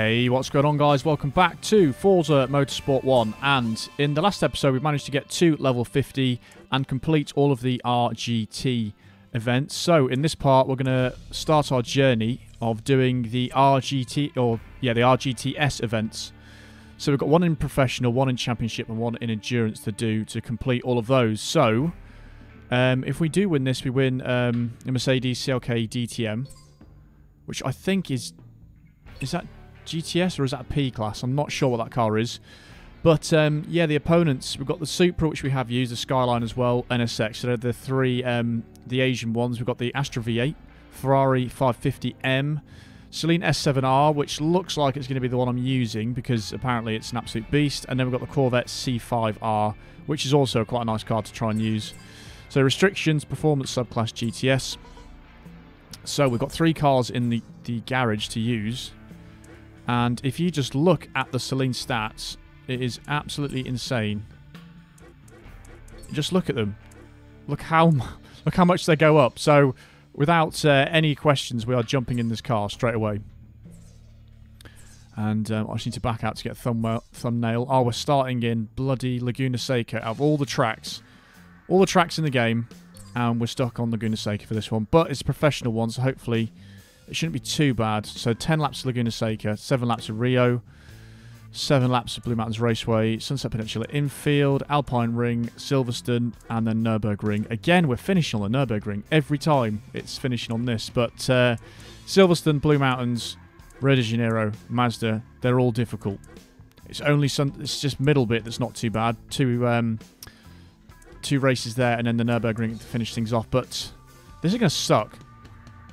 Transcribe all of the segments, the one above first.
Hey, what's going on, guys? Welcome back to Forza Motorsport 1, and in the last episode we managed to get to level 50 and complete all of the RGT events. So in this part we're going to start our journey of doing the RGTS events. So we've got one in professional, one in championship and one in endurance to do to complete all of those. So if we do win this, we win a Mercedes CLK DTM, which I think is that GTS or is that a P class? I'm not sure what that car is. But yeah, the opponents, we've got the Supra, which we have used, the Skyline as well, NSX. So they're the three, the Asian ones. We've got the Astra V8, Ferrari 550M, Celine S7R, which looks like it's going to be the one I'm using because apparently it's an absolute beast. And then we've got the Corvette C5R, which is also quite a nice car to try and use. So restrictions, performance subclass GTS. So we've got three cars in the garage to use. And if you just look at the Celine stats, it is absolutely insane. Just look at them. Look how much they go up. So without any questions, we are jumping in this car straight away. And I just need to back out to get a thumbnail. Oh, we're starting in bloody Laguna Seca. Out of all the tracks in the game, and we're stuck on Laguna Seca for this one. But it's a professional one, so hopefully it shouldn't be too bad. So 10 laps of Laguna Seca, 7 laps of Rio, 7 laps of Blue Mountains Raceway, Sunset Peninsula, Infield, Alpine Ring, Silverstone, and then Nürburgring. Again, we're finishing on the Nürburgring. Every time it's finishing on this. But Silverstone, Blue Mountains, Rio De Janeiro, Mazda, they're all difficult. It's only it's just middle bit that's not too bad. Two races there, and then the Nürburgring to finish things off. But this is going to suck.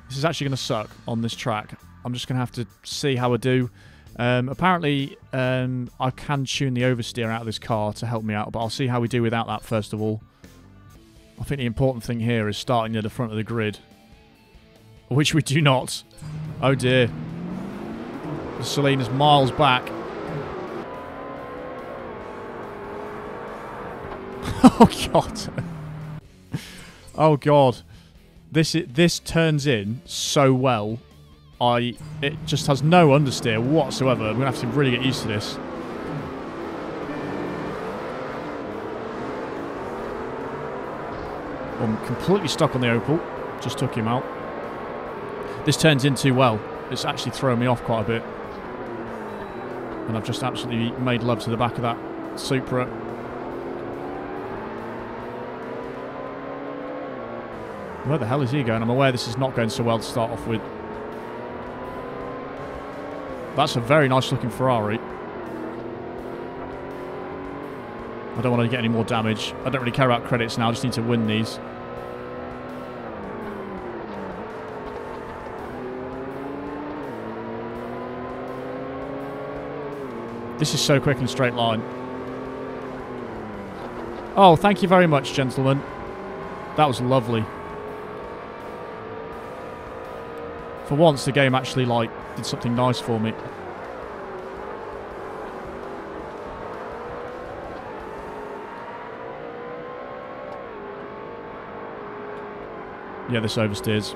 This is actually going to suck on this track. I'm just going to have to see how I do. Apparently, I can tune the oversteer out of this car to help me out, but I'll see how we do without that first of all. I think the important thing here is starting near the front of the grid, which we do not. Oh dear. The Celine is miles back. Oh god. Oh god. This turns in so well. It just has no understeer whatsoever. I'm going to have to really get used to this. I'm completely stuck on the Opel. Just took him out. This turns in too well. It's actually throwing me off quite a bit. And I've just absolutely made love to the back of that Supra. Where the hell is he going? I'm aware this is not going so well to start off with. That's a very nice looking Ferrari. I don't want to get any more damage. I don't really care about credits now. I just need to win these. This is so quick in a straight line. Oh, thank you very much, gentlemen. That was lovely. For once, the game actually, like, did something nice for me. Yeah, this oversteers.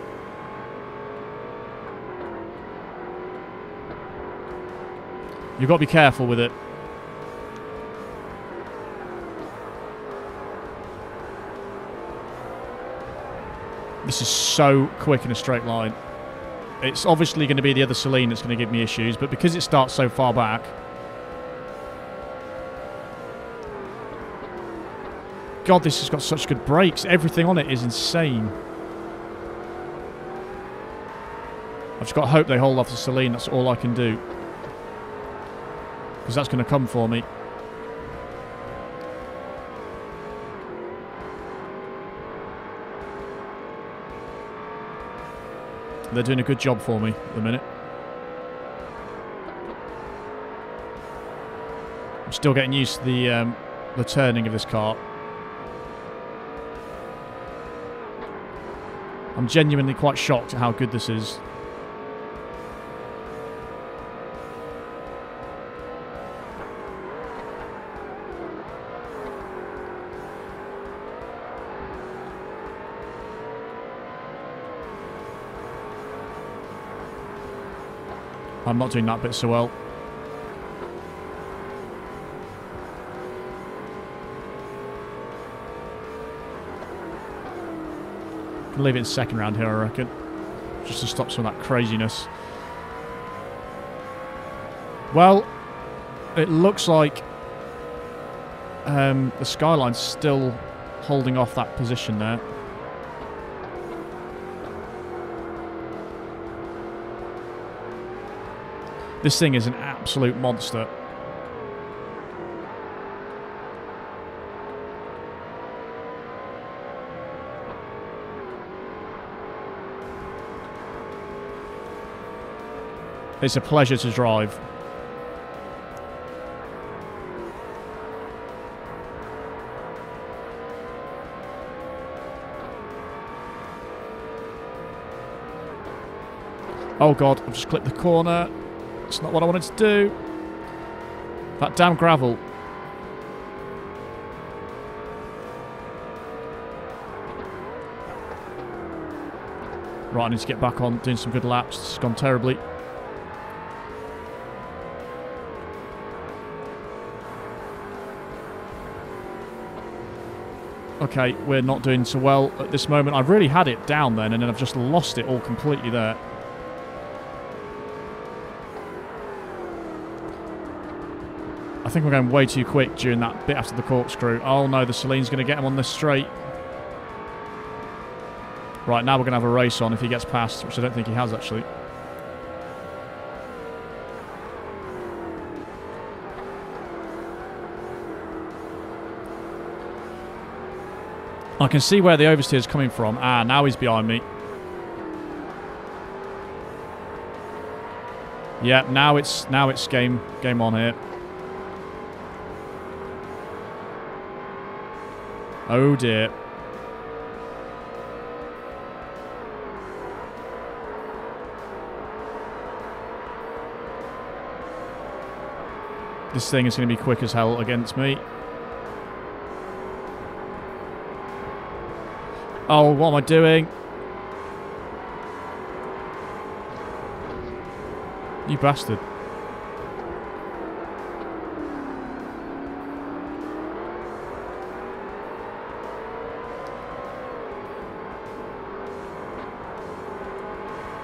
You've got to be careful with it. This is so quick in a straight line. It's obviously going to be the other Celine that's going to give me issues, but because it starts so far back... God, this has got such good brakes. Everything on it is insane. I've just got to hope they hold off the Celine. That's all I can do. Because that's going to come for me. They're doing a good job for me at the minute. I'm still getting used to the turning of this car. I'm genuinely quite shocked at how good this is. I'm not doing that bit so well. Can leave it in second round here, I reckon. Just to stop some of that craziness. Well, it looks like the Skyline's still holding off that position there. This thing is an absolute monster. It's a pleasure to drive. Oh god, I've just clipped the corner. It's not what I wanted to do. That damn gravel. Right, I need to get back on doing some good laps. This has gone terribly. Okay, we're not doing so well at this moment. I've really had it down then, and then I've just lost it all completely there. I think we're going way too quick during that bit after the corkscrew. Oh no, the Celine's going to get him on this straight. Right, now we're going to have a race on if he gets past, which I don't think he has actually. I can see where the oversteer is coming from. Ah, now he's behind me. Yeah, now it's game on here. Oh dear. This thing is going to be quick as hell against me. Oh, what am I doing? You bastard.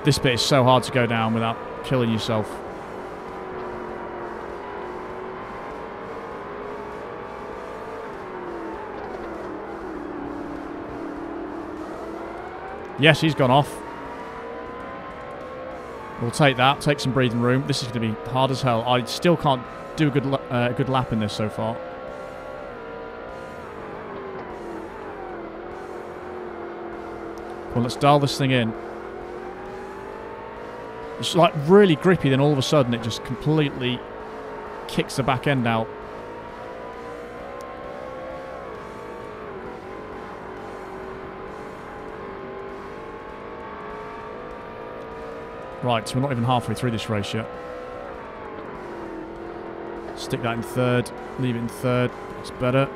This bit is so hard to go down without killing yourself. Yes, he's gone off. We'll take that. Take some breathing room. This is going to be hard as hell. I still can't do a good lap in this so far. Well, let's dial this thing in. It's like really grippy, then all of a sudden it just completely kicks the back end out. Right, so we're not even halfway through this race yet. Stick that in third, leave it in third, it's better.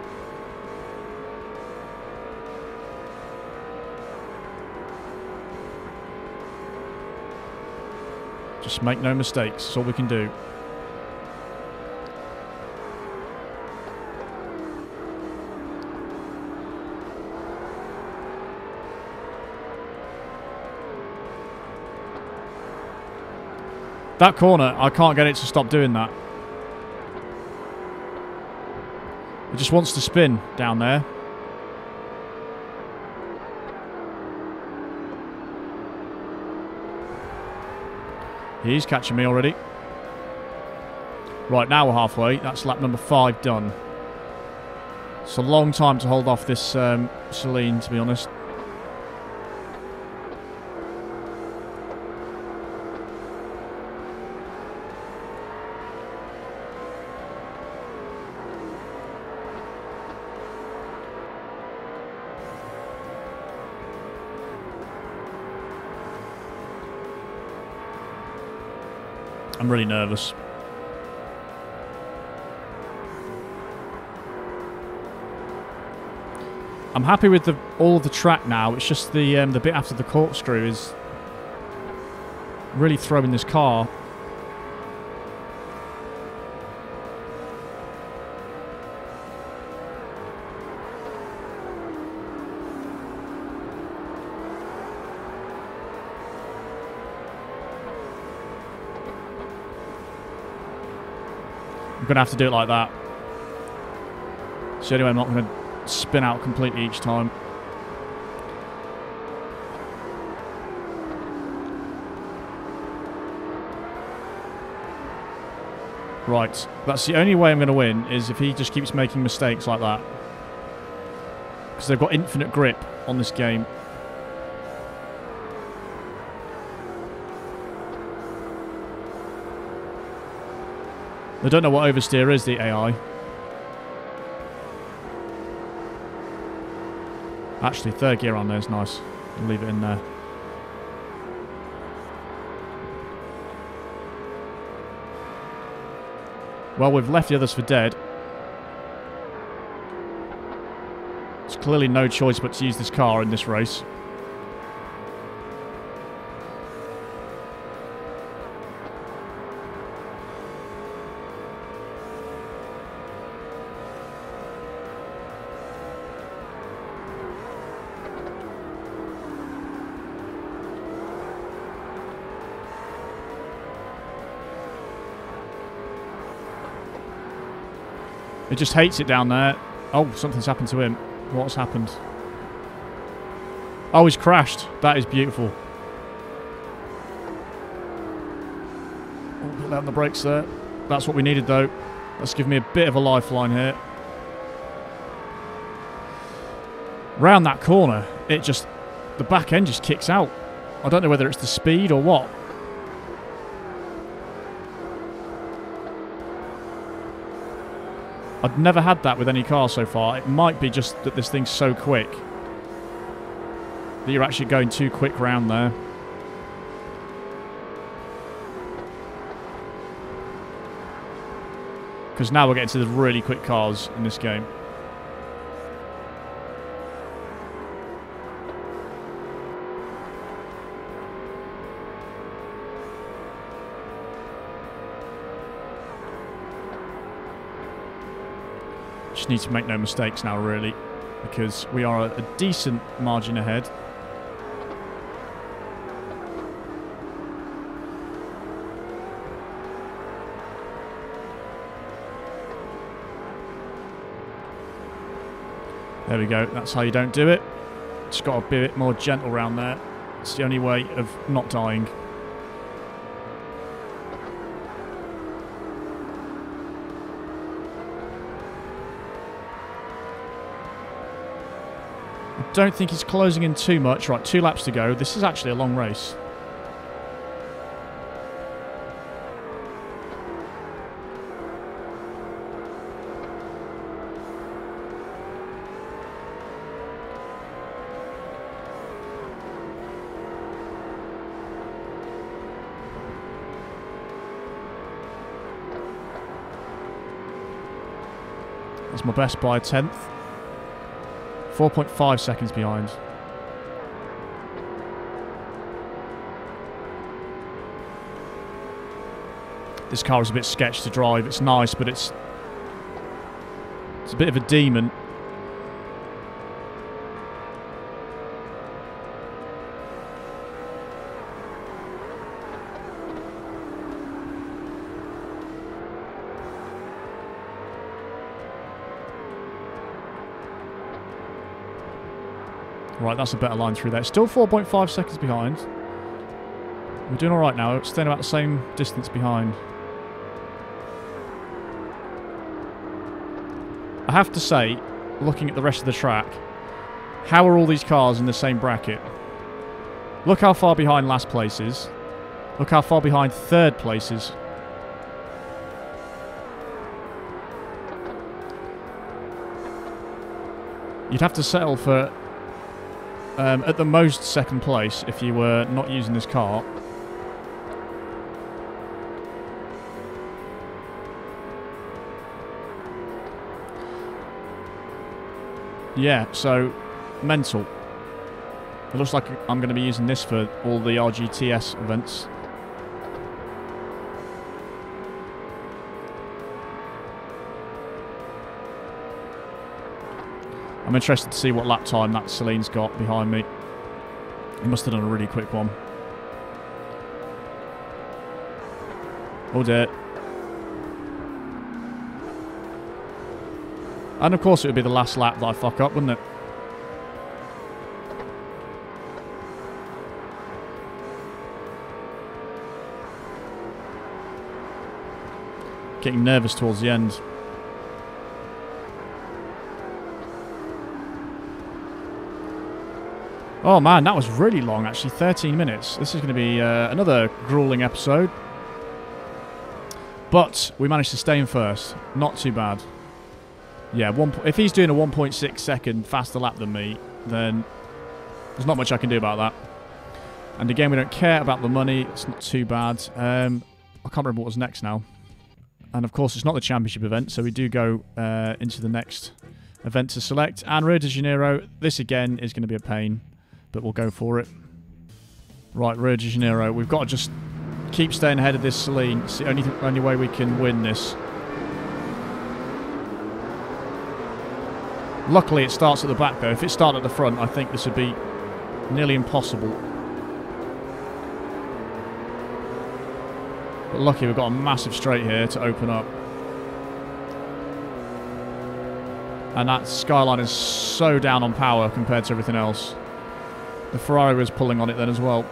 Just make no mistakes, that's all we can do. That corner, I can't get it to stop doing that. It just wants to spin down there. He's catching me already. Right, now we're halfway. That's lap number 5 done. It's a long time to hold off this Celine, to be honest. I'm really nervous. I'm happy with all of the track now. It's just the bit after the corkscrew is really throwing this car. I'm going to have to do it like that. So anyway, I'm not going to spin out completely each time. Right, that's the only way I'm going to win, is if he just keeps making mistakes like that. Because they've got infinite grip on this game. They don't know what oversteer is, the AI. Actually, third gear on there is nice. I'll leave it in there. Well, we've left the others for dead. There's clearly no choice but to use this car in this race. It just hates it down there. Oh, something's happened to him. What's happened? Oh, he's crashed. That is beautiful. Oh, put that on the brakes there. That's what we needed, though. Let's give me a bit of a lifeline here. Round that corner, it just... the back end just kicks out. I don't know whether it's the speed or what. I've never had that with any car so far. It might be just that this thing's so quick that you're actually going too quick round there. Because now we're getting to the really quick cars in this game. Just need to make no mistakes now, really, because we are a decent margin ahead. There we go. That's how you don't do it. Just got to be a bit more gentle around there. It's the only way of not dying. Don't think he's closing in too much. Right, 2 laps to go. This is actually a long race. That's my best by a 10th. 4.5 seconds behind. This car is a bit sketch to drive. It's nice, but it's a bit of a demon. Right, that's a better line through there. Still 4.5 seconds behind. We're doing alright now. Staying about the same distance behind. I have to say, looking at the rest of the track, how are all these cars in the same bracket? Look how far behind last place is. Look how far behind third place is. You'd have to settle for... at the most second place if you were not using this car. Yeah, so mental. It looks like I'm going to be using this for all the R-GTS events. I'm interested to see what lap time that Celine's got behind me. He must have done a really quick one. Oh dear. And of course it would be the last lap that I fuck up, wouldn't it? Getting nervous towards the end. Oh man, that was really long actually, 13 minutes. This is going to be another grueling episode. But we managed to stay in first. Not too bad. Yeah, if he's doing a 1.6 second faster lap than me, then there's not much I can do about that. And again, we don't care about the money. It's not too bad. I can't remember what was next now. And of course, it's not the championship event, so we do go into the next event to select. And Rio de Janeiro, this again is going to be a pain, but we'll go for it. Right, Rio de Janeiro. We've got to just keep staying ahead of this Celine. It's the only way we can win this. Luckily, it starts at the back, though. If it started at the front, I think this would be nearly impossible. But lucky, we've got a massive straight here to open up. And that Skyline is so down on power compared to everything else. The Ferrari was pulling on it then as well.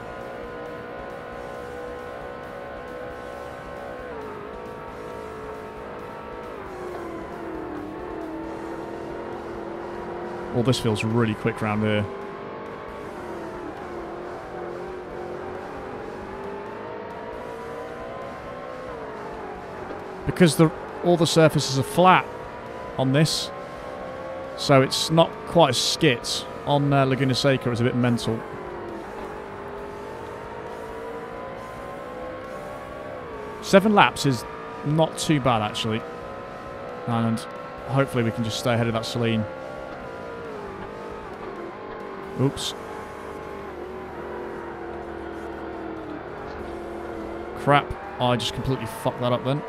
Well, this feels really quick round here. Because all the surfaces are flat on this, so it's not quite as skit. On Laguna Seca, it was a bit mental. Seven laps is not too bad, actually. And hopefully we can just stay ahead of that Celine. Oops. Crap. I just completely fucked that up then.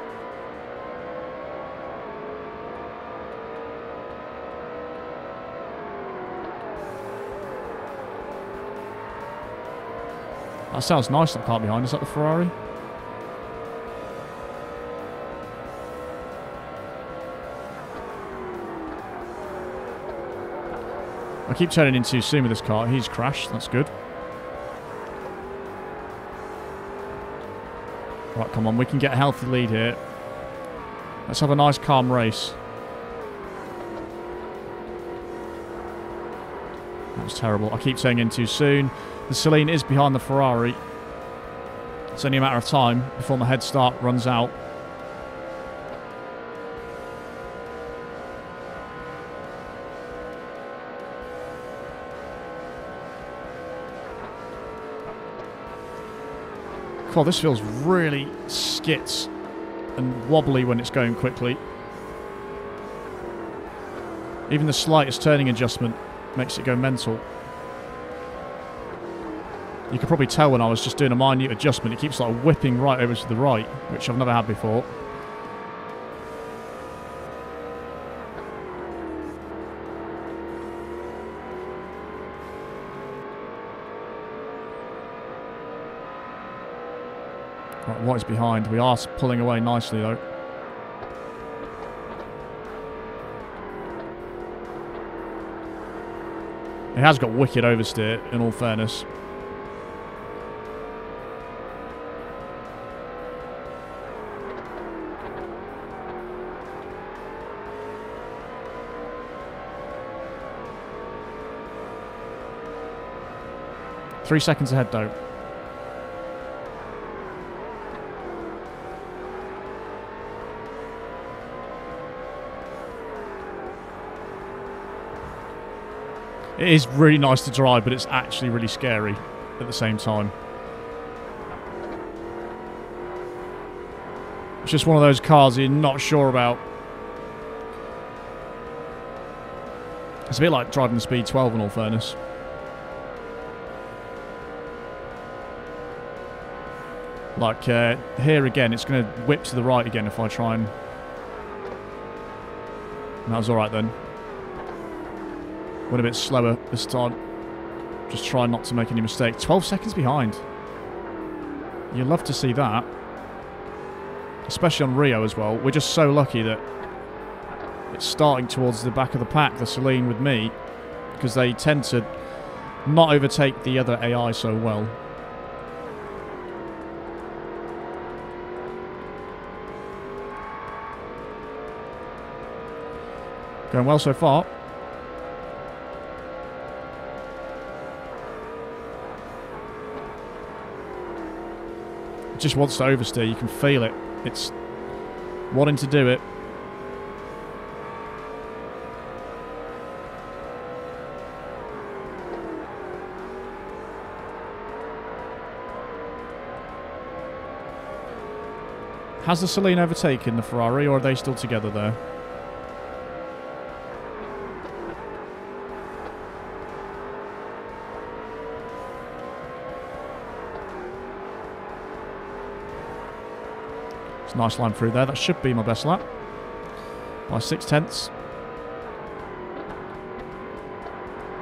That sounds nice, that car behind. Is that the Ferrari? I keep turning in too soon with this car. He's crashed. That's good. Right, come on. We can get a healthy lead here. Let's have a nice, calm race. That was terrible. I keep turning in too soon. The Celine is behind the Ferrari. It's only a matter of time before my head start runs out. God, this feels really skits and wobbly when it's going quickly. Even the slightest turning adjustment makes it go mental. You could probably tell when I was just doing a minute adjustment, it keeps like whipping right over to the right, which I've never had before. Right, what is behind? We are pulling away nicely though. It has got wicked oversteer, in all fairness. Three seconds ahead though. It is really nice to drive, but it's actually really scary at the same time. It's just one of those cars you're not sure about. It's a bit like driving the Speed 12 in all fairness. Like here again, it's going to whip to the right again if I try and... That was alright then. Went a bit slower this time. Just try not to make any mistakes. 12 seconds behind. You'd love to see that. Especially on Rio as well. We're just so lucky that it's starting towards the back of the pack, the Celine with me, because they tend to not overtake the other AI so well. Going well so far. It just wants to oversteer, you can feel it. It's wanting to do it. Has the Celine overtaken the Ferrari, or are they still together there? It's a nice line through there. That should be my best lap. By 6/10.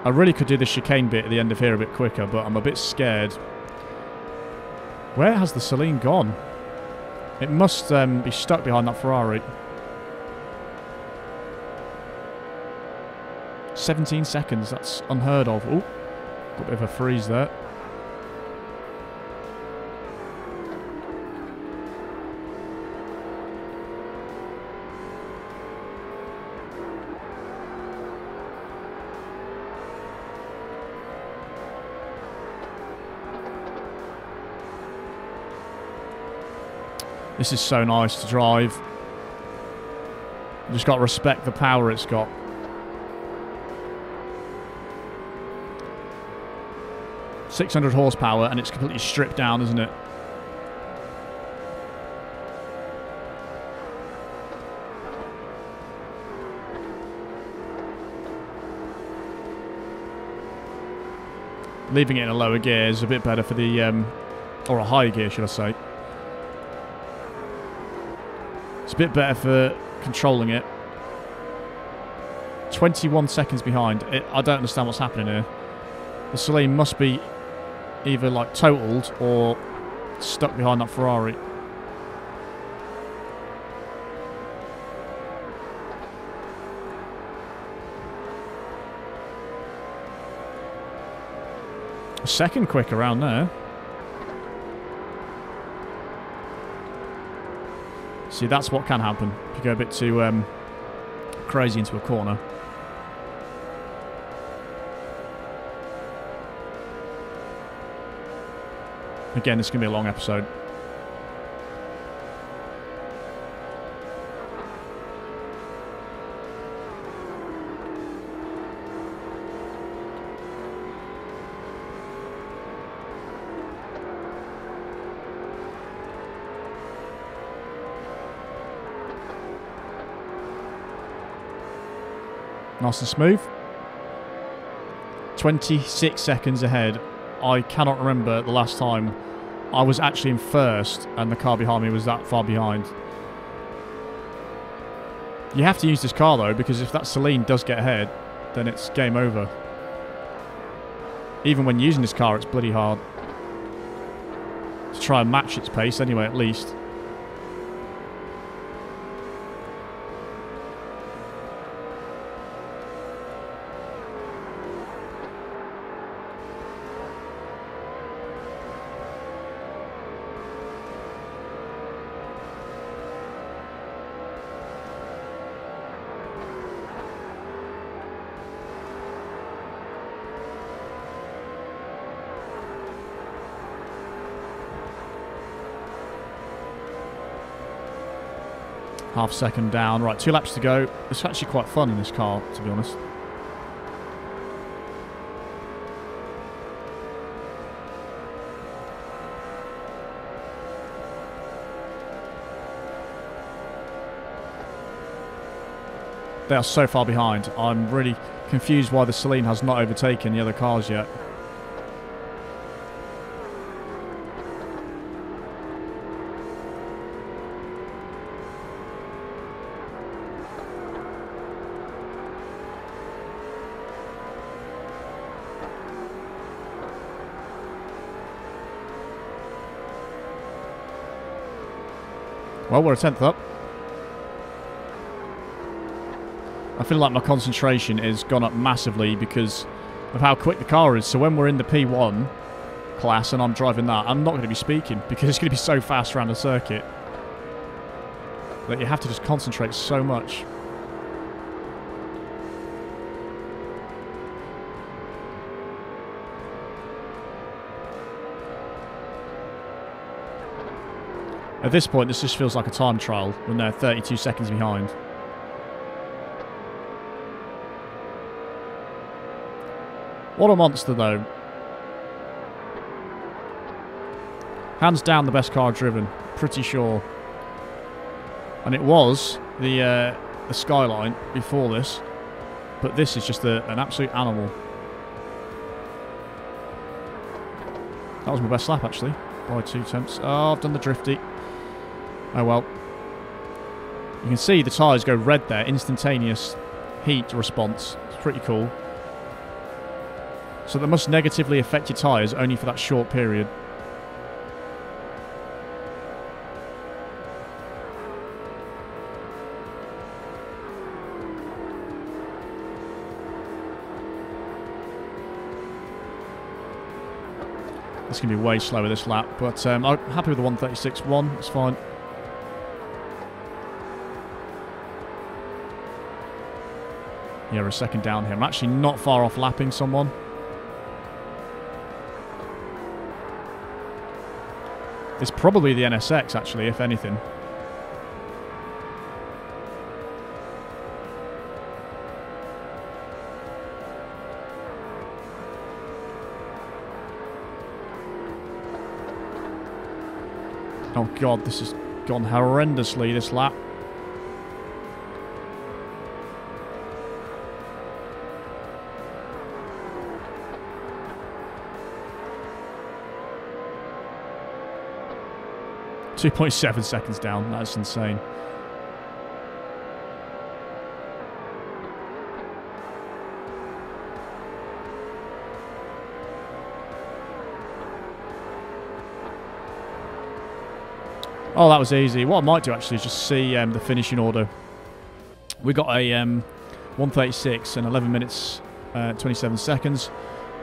I really could do the chicane bit at the end of here a bit quicker, but I'm a bit scared. Where has the Celine gone? It must be stuck behind that Ferrari. 17 seconds, that's unheard of. Oh, got a bit of a freeze there. This is so nice to drive. You just got to respect the power it's got. .600 horsepower and it's completely stripped down, isn't it? Leaving it in a lower gear is a bit better for the, or a higher gear, should I say. It's a bit better for controlling it. 21 seconds behind. I don't understand what's happening here. The Celine must be either like totaled or stuck behind that Ferrari. A second quick around there. See, that's what can happen if you go a bit too crazy into a corner. Again, this is going to be a long episode. Nice and smooth. 26 seconds ahead. I cannot remember the last time I was actually in first and the car behind me was that far behind. You have to use this car though, because if that Celine does get ahead, then it's game over. Even when using this car, it's bloody hard to try and match its pace anyway, at least. Half second down. Right, 2 laps to go. It's actually quite fun in this car, to be honest. They are so far behind. I'm really confused why the Celine has not overtaken the other cars yet. Well, we're a 10th up. I feel like my concentration has gone up massively because of how quick the car is. So when we're in the P1 class and I'm driving that, I'm not going to be speaking because it's going to be so fast around the circuit that you have to just concentrate so much. At this point, this just feels like a time trial when they're 32 seconds behind. What a monster, though. Hands down the best car I've driven. Pretty sure. And it was the Skyline before this. But this is just an absolute animal. That was my best lap, actually. By 2 tenths. Oh, I've done the drifty. Oh well. You can see the tyres go red there. Instantaneous heat response. It's pretty cool. So that must negatively affect your tyres only for that short period. It's going to be way slower this lap, but I'm happy with the 1:36.1. It's fine. Yeah, we're a second down here. I'm actually not far off lapping someone. It's probably the NSX, actually, if anything. Oh god, this has gone horrendously, this lap. .7 seconds down, that's insane. Oh, that was easy. What I might do actually is just see the finishing order. We got a 1:36 and 11 minutes 27 seconds,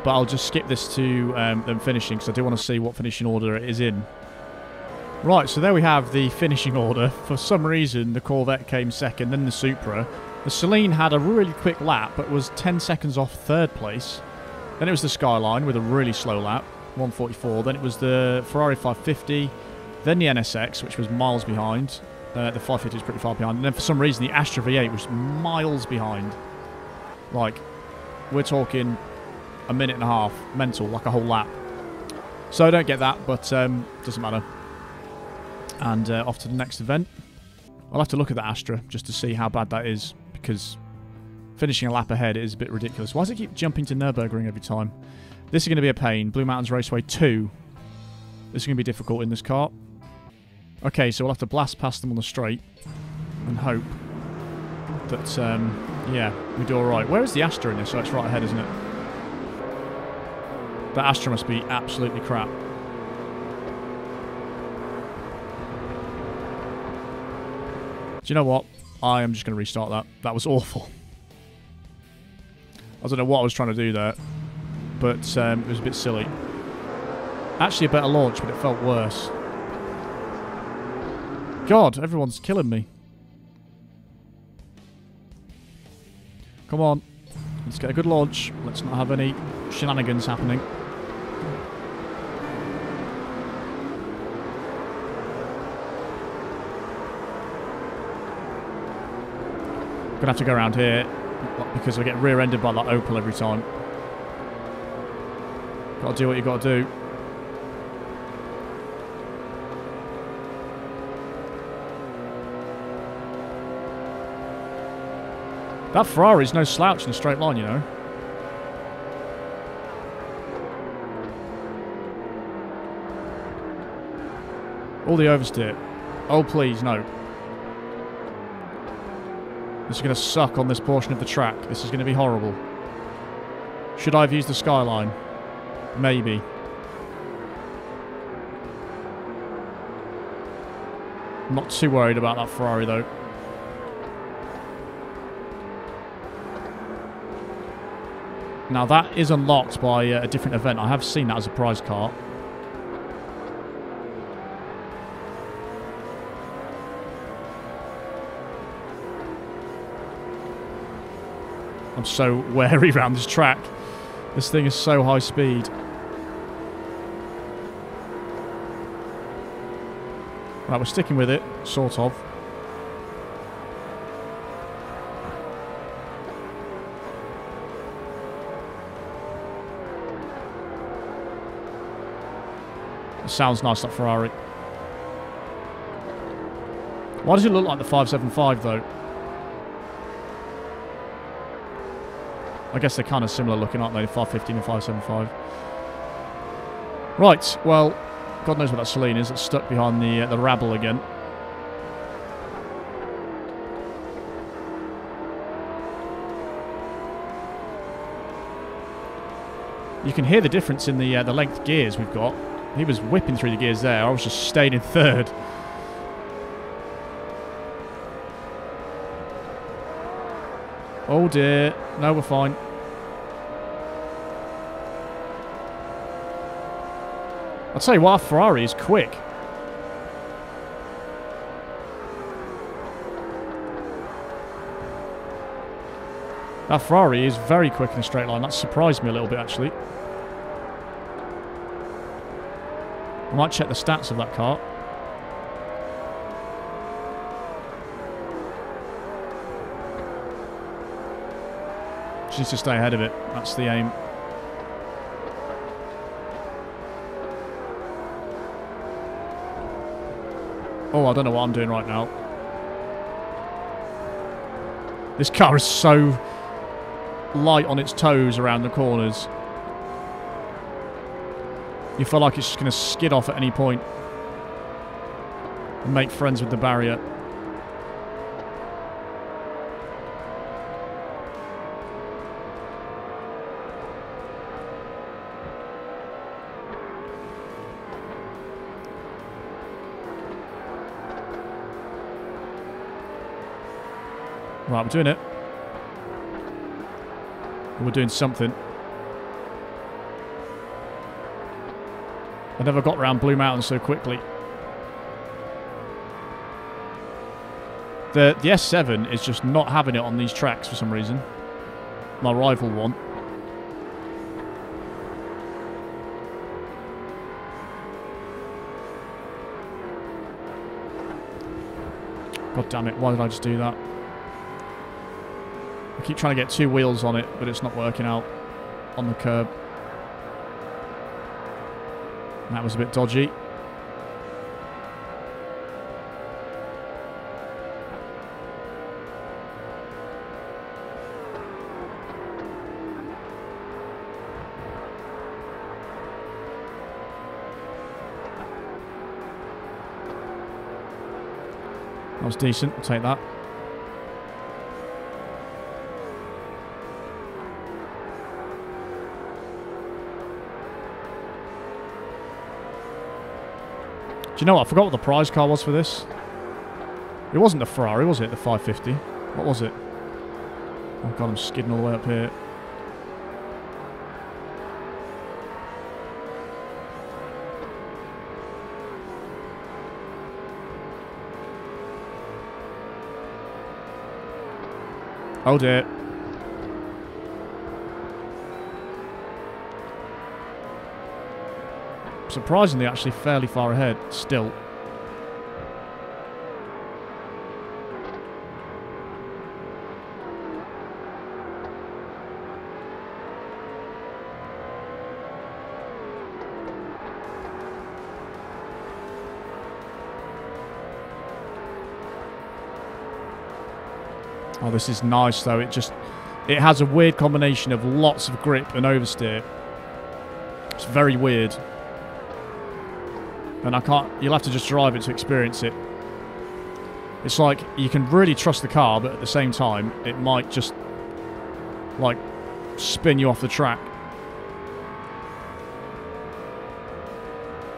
but I'll just skip this to them finishing because I do want to see what finishing order it is in. Right, so there we have the finishing order. For some reason, the Corvette came second, then the Supra. The Celine had a really quick lap, but was 10 seconds off third place. Then it was the Skyline with a really slow lap, 1:44. Then it was the Ferrari 550. Then the NSX, which was miles behind. The 550 was pretty far behind. And then for some reason, the Astra V8 was miles behind. Like, we're talking a minute and a half. Mental, like a whole lap. So I don't get that, but doesn't matter. And off to the next event. I'll have to look at the Astra just to see how bad that is, because finishing a lap ahead is a bit ridiculous. Why does it keep jumping to Nürburgring every time? This is going to be a pain. Blue Mountains Raceway 2. This is going to be difficult in this car. Okay, so we'll have to blast past them on the straight and hope that, yeah, we do alright. Where is the Astra in this? So it's right ahead, isn't it? That Astra must be absolutely crap. Do you know what? I am just going to restart that. That was awful. I don't know what I was trying to do there, but it was a bit silly. Actually a better launch, but it felt worse. God, everyone's killing me. Come on. Let's get a good launch. Let's not have any shenanigans happening. Gonna have to go around here because I get rear-ended by that Opel every time. Gotta do what you gotta do. That Ferrari's no slouch in a straight line, you know. All the oversteer. Oh, please, no. This is going to suck on this portion of the track. This is going to be horrible. Should I have used the Skyline? Maybe. I'm not too worried about that Ferrari, though. Now that is unlocked by a different event. I have seen that as a prize car. I'm so wary around this track. This thing is so high speed. Right, we're sticking with it, sort of. It sounds nice, that Ferrari. Why does it look like the 575 though? I guess they're kind of similar looking, aren't they? The 550 and the 575. Right, well, God knows what that Celine is. It's stuck behind the rabble again. You can hear the difference in the length gears we've got. He was whipping through the gears there. I was just staying in third. Oh dear. No, we're fine. I'll tell you what, our Ferrari is quick. That Ferrari is very quick in a straight line. That surprised me a little bit, actually. I might check the stats of that car. Just needs to stay ahead of it. That's the aim. Oh, I don't know what I'm doing right now. This car is so light on its toes around the corners. You feel like it's just going to skid off at any point and make friends with the barrier. Right, we're doing it. We're doing something. I never got around Blue Mountain so quickly. The S7 is just not having it on these tracks for some reason. My rival one. God damn it, why did I just do that? I keep trying to get two wheels on it, but it's not working out on the curb. That was a bit dodgy. That was decent, I'll take that. Do you know what? I forgot what the prize car was for this. It wasn't the Ferrari, was it? The 550. What was it? Oh god, I'm skidding all the way up here. Oh dear. Surprisingly, actually fairly far ahead still. Oh, this is nice though. It has a weird combination of lots of grip and oversteer. It's very weird. And you'll have to just drive it to experience it. It's like, you can really trust the car, but at the same time, it might just, like, spin you off the track.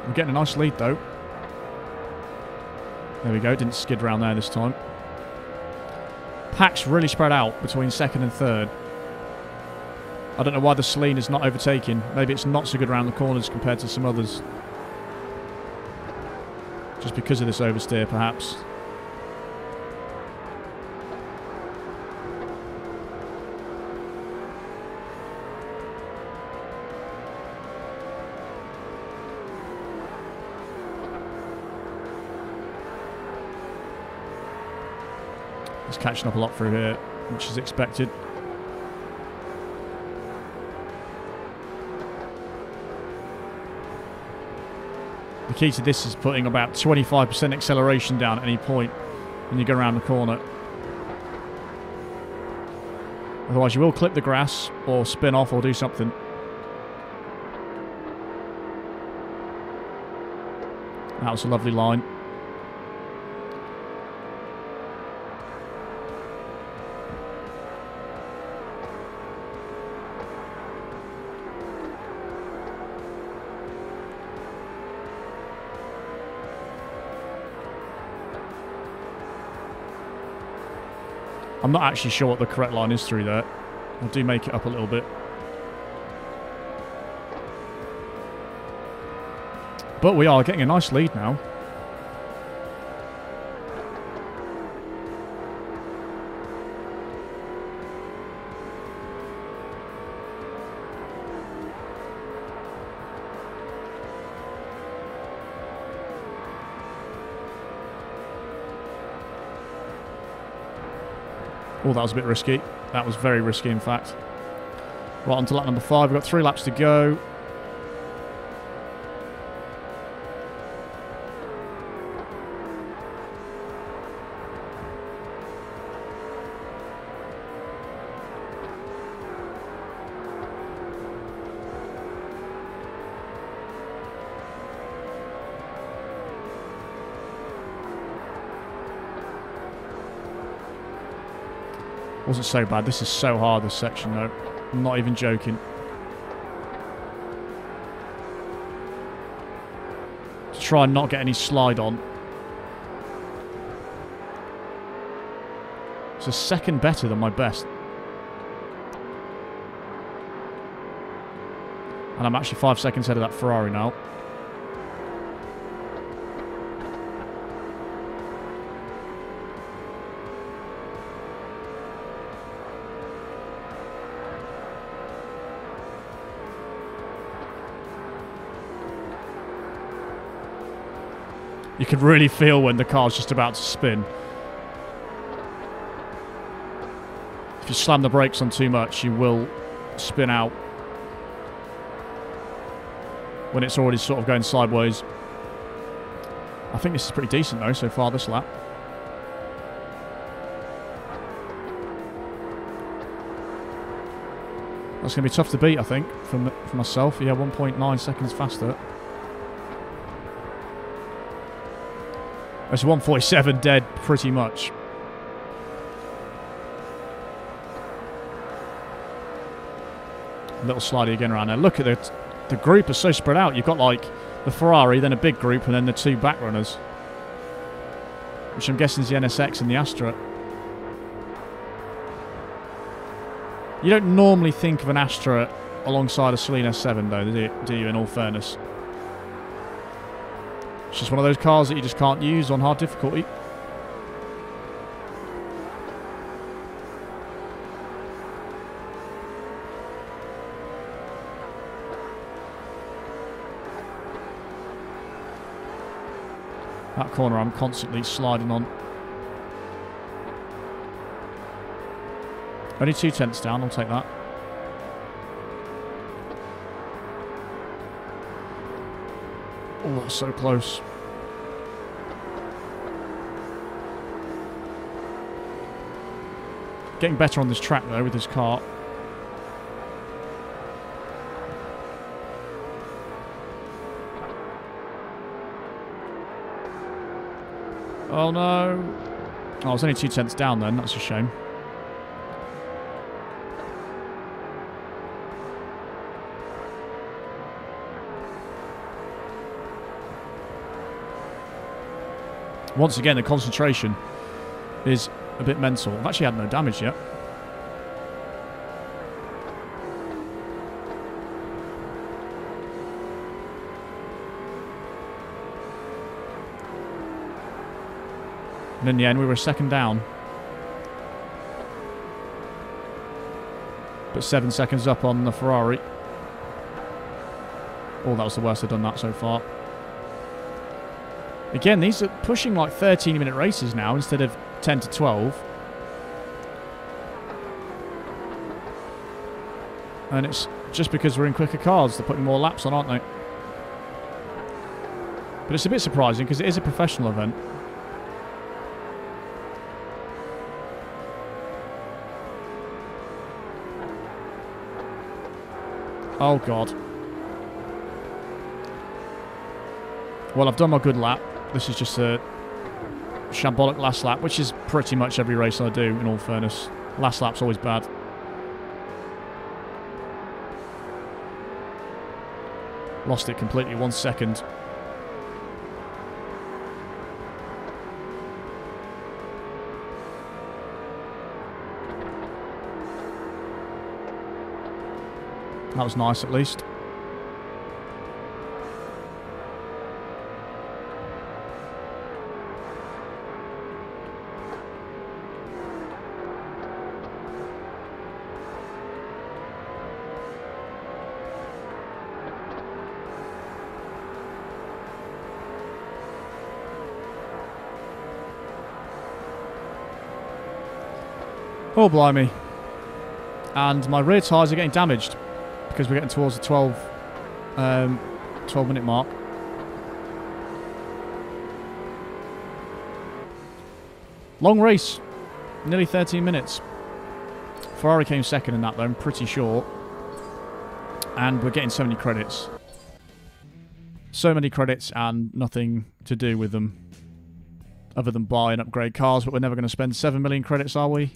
I'm getting a nice lead, though. There we go, didn't skid around there this time. Pack's really spread out between second and third. I don't know why the Celine is not overtaking. Maybe it's not so good around the corners compared to some others. Just because of this oversteer, perhaps. It's catching up a lot through here, which is expected. The key to this is putting about 25% acceleration down at any point when you go around the corner. Otherwise you will clip the grass or spin off or do something. That was a lovely line. I'm not actually sure what the correct line is through there. I'll do make it up a little bit. But we are getting a nice lead now. Oh, that was a bit risky. That was very risky, in fact. Right, on to lap number 5. We've got 3 laps to go. Wasn't so bad. This is so hard, this section, though. I'm not even joking. To try and not get any slide on. It's a second better than my best. And I'm actually 5 seconds ahead of that Ferrari now. You can really feel when the car's just about to spin. If you slam the brakes on too much, you will spin out when it's already sort of going sideways. I think this is pretty decent though so far this lap. That's going to be tough to beat, I think, for myself. Yeah, 1.9 seconds faster. It's 147 dead, pretty much. A little slidey again around there. Look at the group is so spread out. You've got like the Ferrari, then a big group, and then the 2 back runners. Which I'm guessing is the NSX and the Astra. You don't normally think of an Astra alongside a Celine S7 though, do you, in all fairness? It's just one of those cars that you just can't use on hard difficulty. That corner I'm constantly sliding on. Only 2/10 down, I'll take that. Oh, that's so close. Getting better on this track though with this car. Oh no. Oh, I was only 2/10 down then, that's a shame. Once again, the concentration is a bit mental. I've actually had no damage yet. And in the end, we were a second down. But 7 seconds up on the Ferrari. Oh, that was the worst I've done that so far. Again, these are pushing like 13-minute races now instead of 10 to 12. And it's just because we're in quicker cars. They're putting more laps on, aren't they? But it's a bit surprising because it is a professional event. Oh, God. Well, I've done my good lap. This is just a shambolic last lap, which is pretty much every race I do, in all fairness. Last lap's always bad. Lost it completely, 1 second. That was nice, at least. Oh, blimey. And my rear tyres are getting damaged because we're getting towards the 12-minute mark. Long race. Nearly 13 minutes. Ferrari came second in that, though. I'm pretty sure. And we're getting so many credits. So many credits and nothing to do with them other than buy and upgrade cars, but we're never going to spend 7 million credits, are we?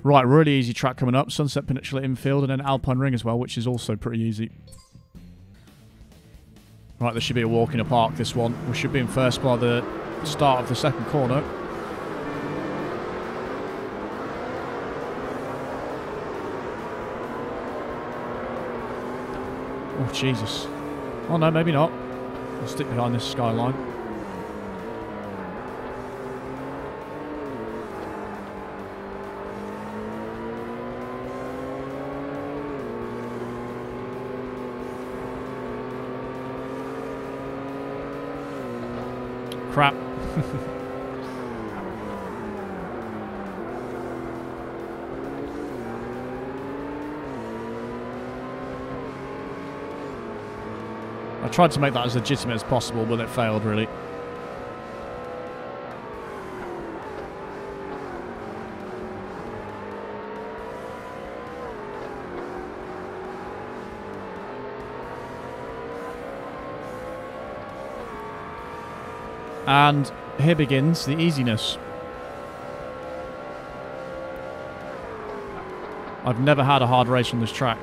Right, really easy track coming up. Sunset Peninsula Infield and then Alpine Ring as well, which is also pretty easy. Right, there should be a walk in the park, this one. We should be in first by the start of the second corner. Oh, Jesus. Oh, no, maybe not. I'll stick behind this skyline. Crap. I tried to make that as legitimate as possible, but it failed, really. And here begins the easiness. I've never had a hard race on this track.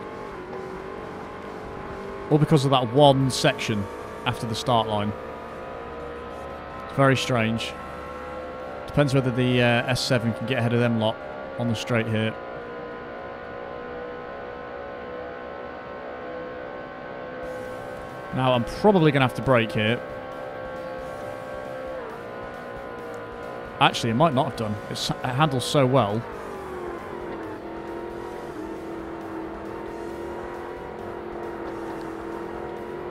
All because of that one section after the start line. It's very strange. Depends whether the S7 can get ahead of them lot on the straight here. Now I'm probably going to have to brake here. Actually, it might not have done. It handles so well.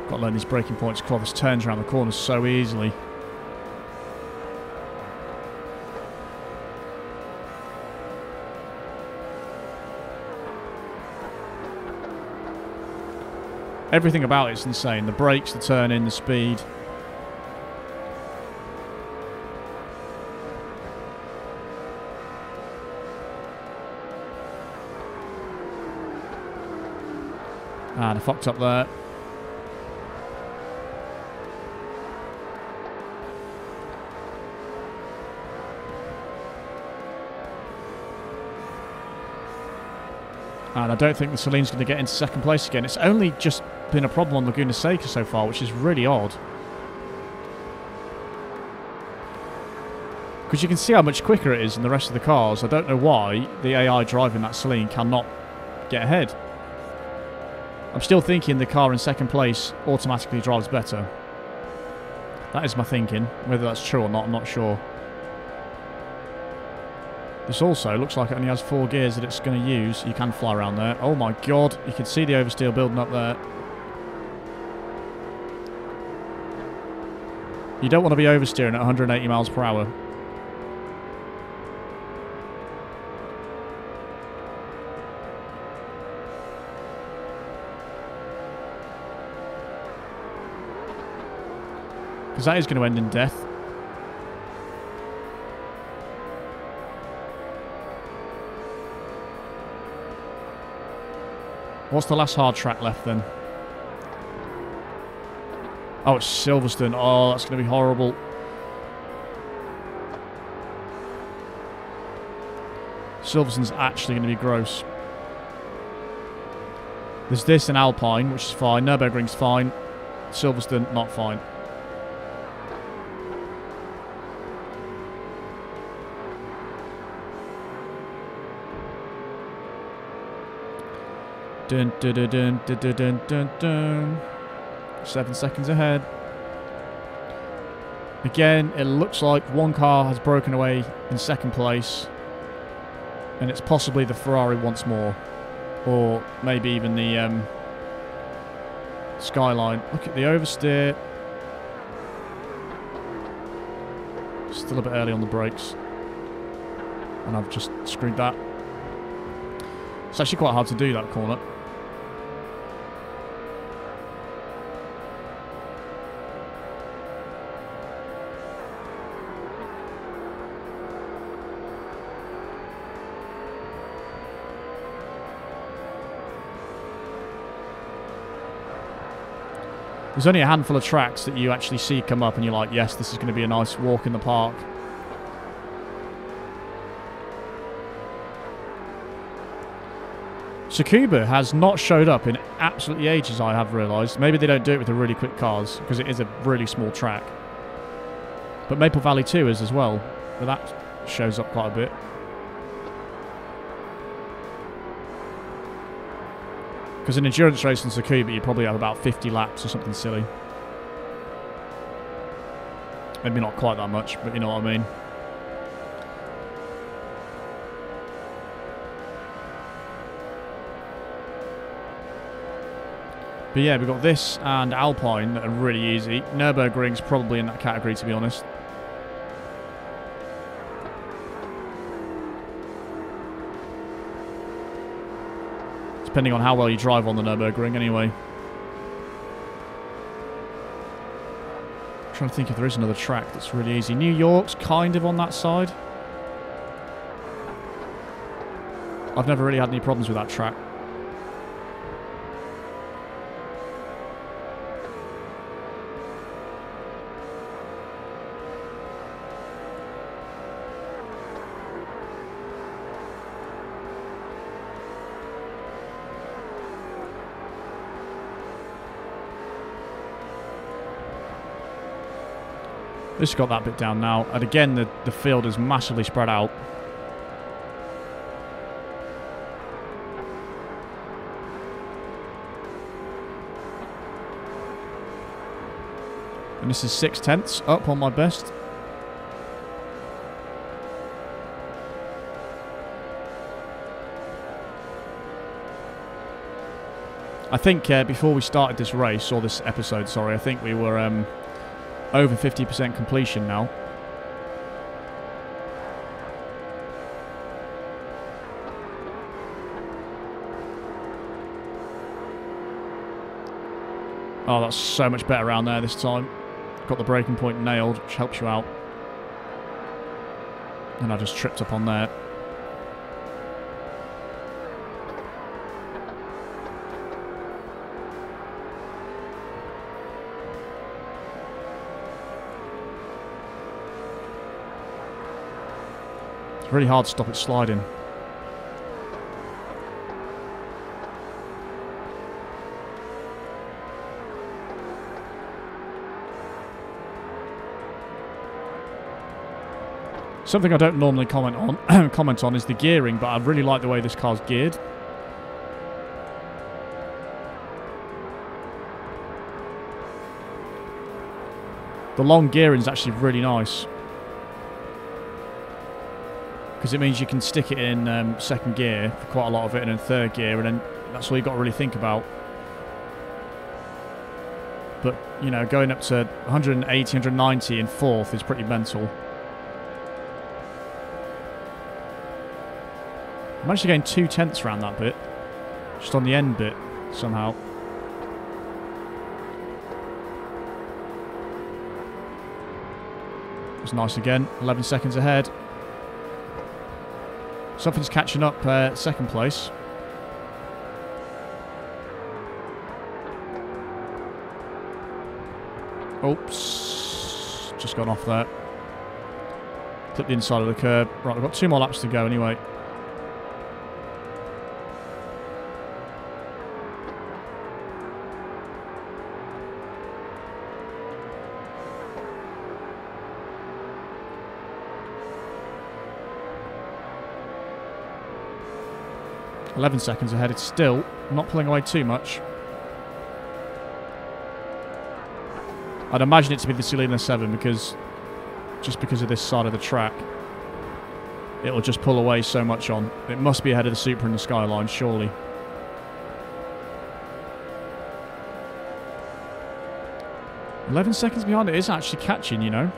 Got to learn these braking points. Clovis turns around the corners so easily. Everything about it's insane. The brakes, the turn-in, the speed. And I fucked up there. And I don't think the Celine's going to get into second place again. It's only just been a problem on Laguna Seca so far, which is really odd. Because you can see how much quicker it is than the rest of the cars. I don't know why the AI driving that Celine cannot get ahead. I'm still thinking the car in second place automatically drives better. That is my thinking. Whether that's true or not, I'm not sure. This also looks like it only has 4 gears that it's going to use. You can fly around there. Oh my god, you can see the oversteer building up there. You don't want to be oversteering at 180 miles per hour. Because that is going to end in death. What's the last hard track left then? Oh, it's Silverstone. Oh, that's going to be horrible. Silverstone's actually going to be gross. There's this in Alpine, which is fine. Nürburgring's fine. Silverstone, not fine. Dun, dun, dun, dun, dun, dun, dun, dun. 7 seconds ahead. Again, it looks like one car has broken away in second place. And it's possibly the Ferrari once more. Or maybe even the Skyline. Look at the oversteer. Still a bit early on the brakes. And I've just screwed that. It's actually quite hard to do that corner. There's only a handful of tracks that you actually see come up and you're like, yes, this is going to be a nice walk in the park. Tsukuba has not showed up in absolutely ages, I have realised. Maybe they don't do it with the really quick cars, because it is a really small track. But Maple Valley 2 is as well, but that shows up quite a bit. Because in endurance race in Tsukuba, you probably have about 50 laps or something silly. Maybe not quite that much, but you know what I mean. But yeah, we've got this and Alpine that are really easy. Nürburgring's probably in that category, to be honest. Depending on how well you drive on the Nürburgring, anyway. I'm trying to think if there is another track that's really easy. New York's kind of on that side. I've never really had any problems with that track. This has got that bit down now. And again, the field is massively spread out. And this is 6/10 up on my best. I think before we started this race, or this episode, sorry, I think we were over 50% completion now. Oh, that's so much better around there this time. Got the braking point nailed, which helps you out. And I just tripped up on there. Really hard to stop it sliding. Something I don't normally comment on is the gearing, but I really like the way this car's geared. The long gearing is actually really nice. Because it means you can stick it in second gear for quite a lot of it and in third gear, and then that's all you've got to really think about. But, you know, going up to 180, 190 in fourth is pretty mental. I managed to gain 2/10 around that bit. Just on the end bit, somehow. It was nice again. 11 seconds ahead. Something's catching up second place. Oops. Just gone off there. Clipped the inside of the curb. Right, we've got 2 more laps to go anyway. .11 seconds ahead. It's still not pulling away too much. I'd imagine it to be the Laguna 7 because of this side of the track. It'll just pull away so much on. It must be ahead of the Supra and the Skyline, surely. .11 seconds behind. It is actually catching, you know.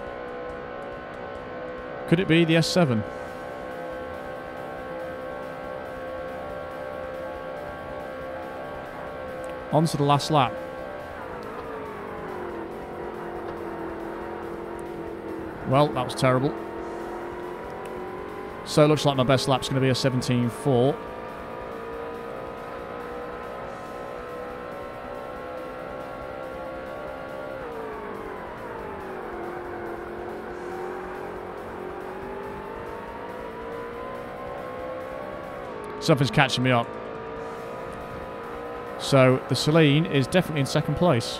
Could it be the S7? On to the last lap. Well, that was terrible. So it looks like my best lap's going to be a 17.4. Something's catching me up. So the Celine is definitely in second place.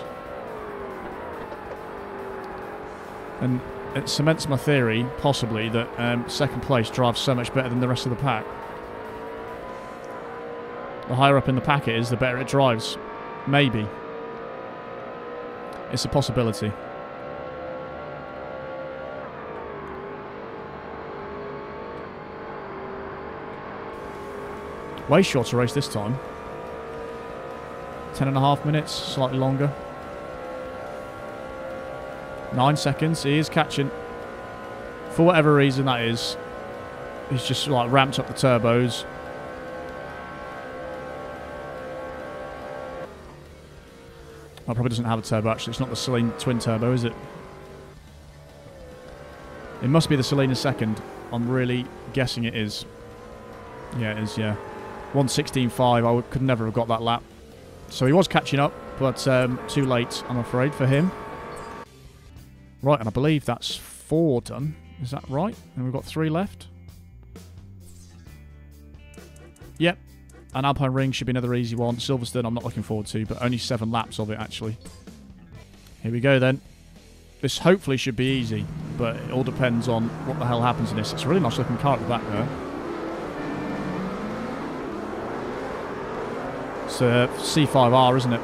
And it cements my theory, possibly, that second place drives so much better than the rest of the pack. The higher up in the pack it is, the better it drives. Maybe. It's a possibility. Way shorter race this time. 10.5 minutes, slightly longer. 9 seconds, he is catching. For whatever reason that is. He's just like ramped up the turbos. Well, probably doesn't have a turbo actually. It's not the Celine twin turbo, is it? It must be the Celine second. I'm really guessing it is. Yeah, it is, yeah. 1:16.5, I could never have got that lap. So he was catching up, but too late, I'm afraid, for him. Right, and I believe that's 4 done. Is that right? And we've got 3 left. Yep. And Alpine Ring should be another easy one. Silverstone I'm not looking forward to, but only 7 laps of it, actually. Here we go, then. This hopefully should be easy, but it all depends on what the hell happens in this. It's a really nice looking car at the back there. It's a C5R, isn't it?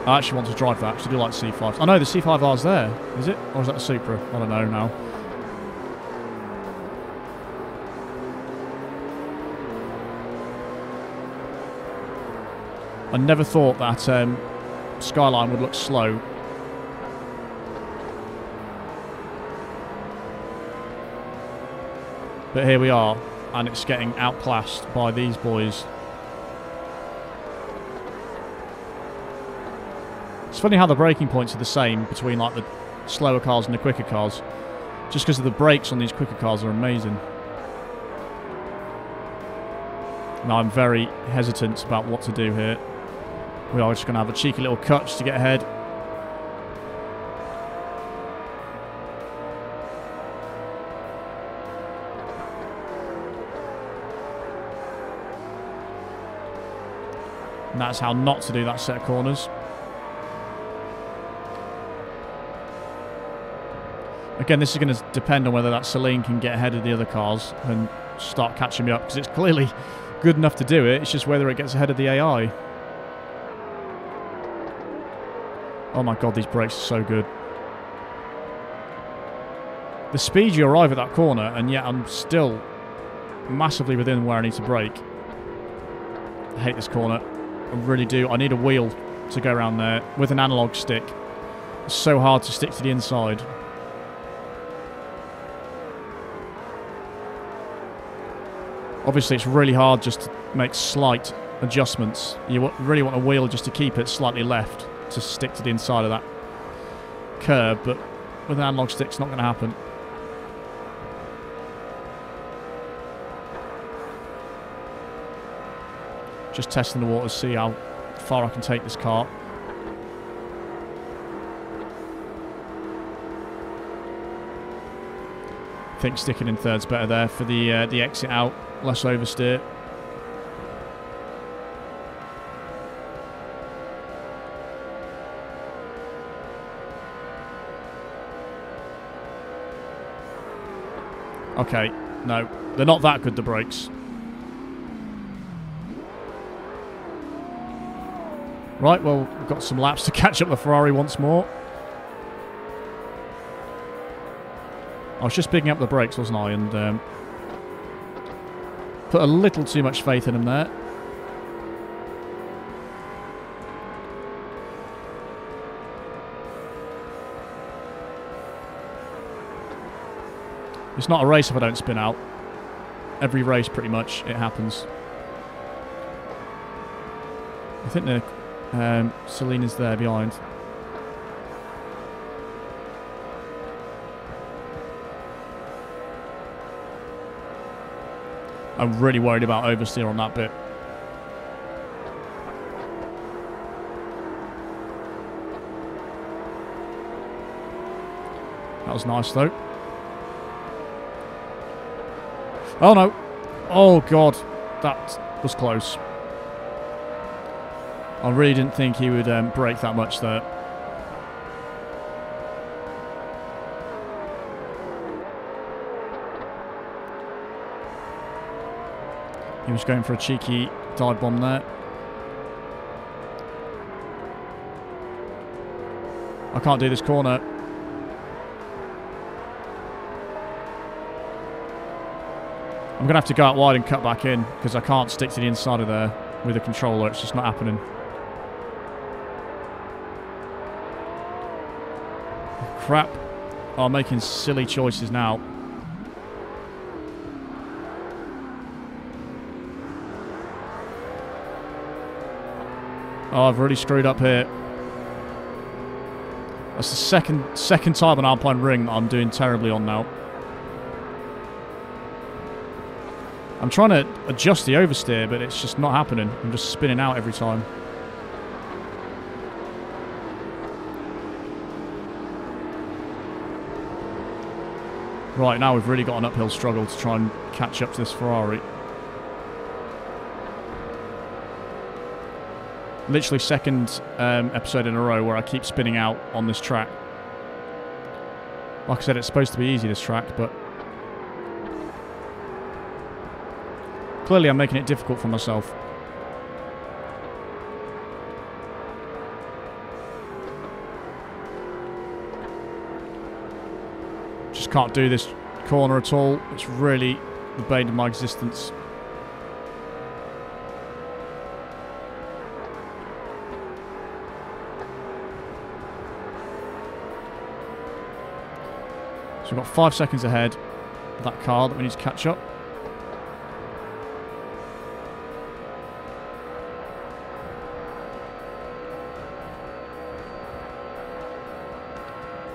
I actually want to drive that. I actually do like C5s. I know the C5R's there. Is it? Or is that a Supra? I don't know now. I never thought that Skyline would look slow. But here we are. And it's getting outclassed by these boys. It's funny how the braking points are the same between like the slower cars and the quicker cars. Just because of the brakes on these quicker cars are amazing. Now I'm very hesitant about what to do here. We are just going to have a cheeky little cut just to get ahead. And that's how not to do that set of corners. Again, this is going to depend on whether that Celine can get ahead of the other cars and start catching me up, because it's clearly good enough to do it. It's just whether it gets ahead of the AI. Oh my god, these brakes are so good. the speed you arrive at that corner, and yet I'm still massively within where I need to brake. I hate this corner. I really do. I need a wheel to go around there with an analog stick. It's so hard to stick to the inside. Obviously, it's really hard just to make slight adjustments. You really want a wheel just to keep it slightly left to stick to the inside of that curve, but with an analog stick, it's not going to happen. Just testing the waters, see how far I can take this car. I think sticking in third's better there for the exit out, less oversteer. Okay, no, they're not that good, the brakes. Right, well, we've got some laps to catch up the Ferrari once more. I was just picking up the brakes, wasn't I? And put a little too much faith in them there. It's not a race if I don't spin out. Every race, pretty much, it happens. I think the Selena's there behind. I'm really worried about oversteer on that bit. That was nice though. Oh no. Oh god. That was close. I really didn't think he would brake that much there. He was going for a cheeky dive bomb there. I can't do this corner. I'm going to have to go out wide and cut back in because I can't stick to the inside of there with a controller. It's just not happening. Crap. Oh, I'm making silly choices now. Oh, I've really screwed up here. That's the second time on Alpine Ring that I'm doing terribly on now. I'm trying to adjust the oversteer, but it's just not happening. I'm just spinning out every time. Right, now we've really got an uphill struggle to try and catch up to this Ferrari. Literally second episode in a row where I keep spinning out on this track. Like I said, it's supposed to be easy, this track, but clearly I'm making it difficult for myself. Just can't do this corner at all. It's really the bane of my existence. So we've got 5 seconds ahead of that car that we need to catch up.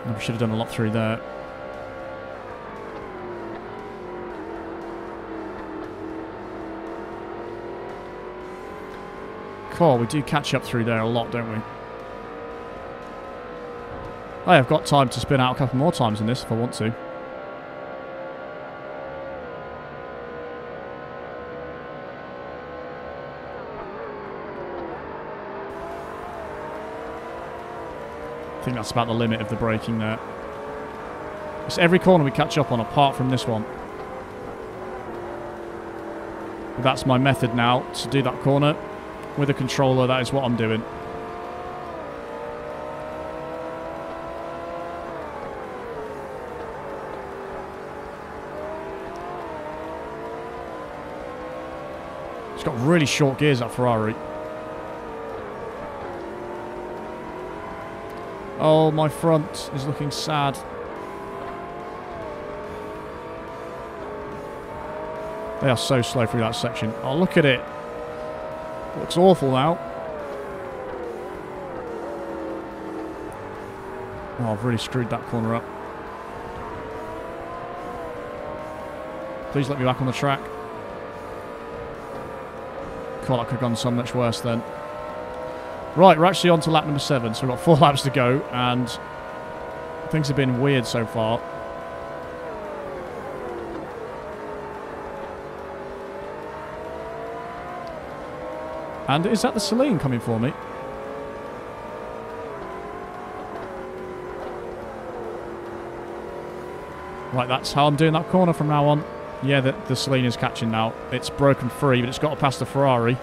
And we should have done a lot through there. Cool, we do catch up through there a lot, don't we? Oh, I've got time to spin out a couple more times in this if I want to. I think that's about the limit of the braking there. It's every corner we catch up on apart from this one. But that's my method now to do that corner. With a controller, that is what I'm doing. It's got really short gears, that Ferrari. Oh, my front is looking sad. They are so slow through that section. Oh, look at it. It looks awful now. Oh, I've really screwed that corner up. Please let me back on the track. God, that could have gone so much worse then. Right, we're actually on to lap number 7, so we've got 4 laps to go, and things have been weird so far. And is that the Celine coming for me? Right, that's how I'm doing that corner from now on. Yeah, the Celine is catching now. It's broken free, but it's got to pass the Ferrari.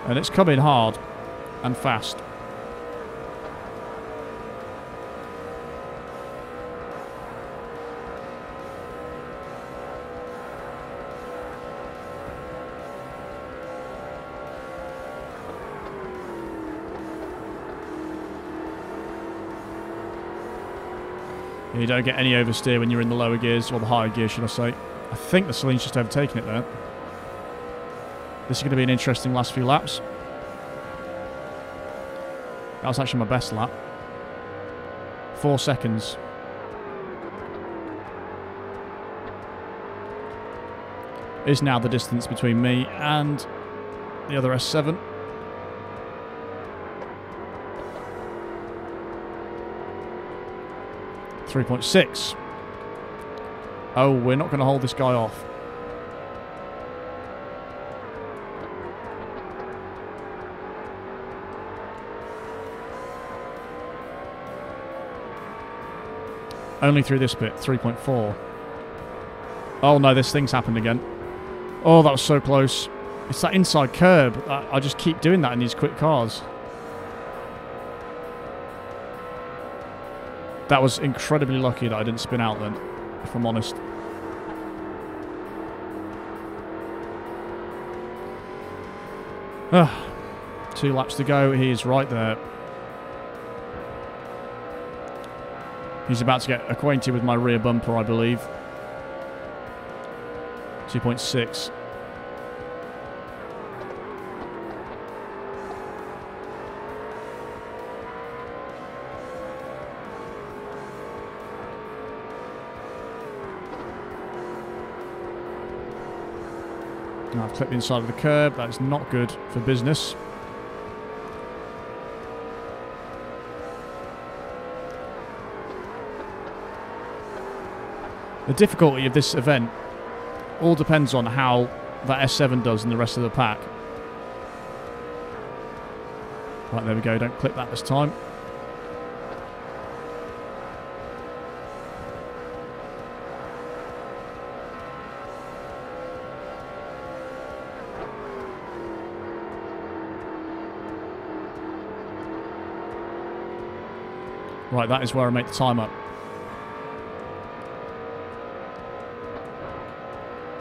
And it's coming hard and fast. You don't get any oversteer when you're in the lower gears, or the higher gear, should I say. I think the Celine's just overtaken it there. This is going to be an interesting last few laps. That was actually my best lap. 4 seconds. Is now the distance between me and the other S7. .6. Oh, we're not going to hold this guy off. Only through this bit, 3.4. Oh no, this thing's happened again. Oh, that was so close. It's that inside curb. I just keep doing that in these quick cars. That was incredibly lucky that I didn't spin out then, if I'm honest. Ah, 2 laps to go. He is right there. He's about to get acquainted with my rear bumper, I believe. 2.6. I've clipped the inside of the curb. That is not good for business. The difficulty of this event all depends on how that S7 does in the rest of the pack. Right, there we go. Don't clip that this time. Right, that is where I make the time up.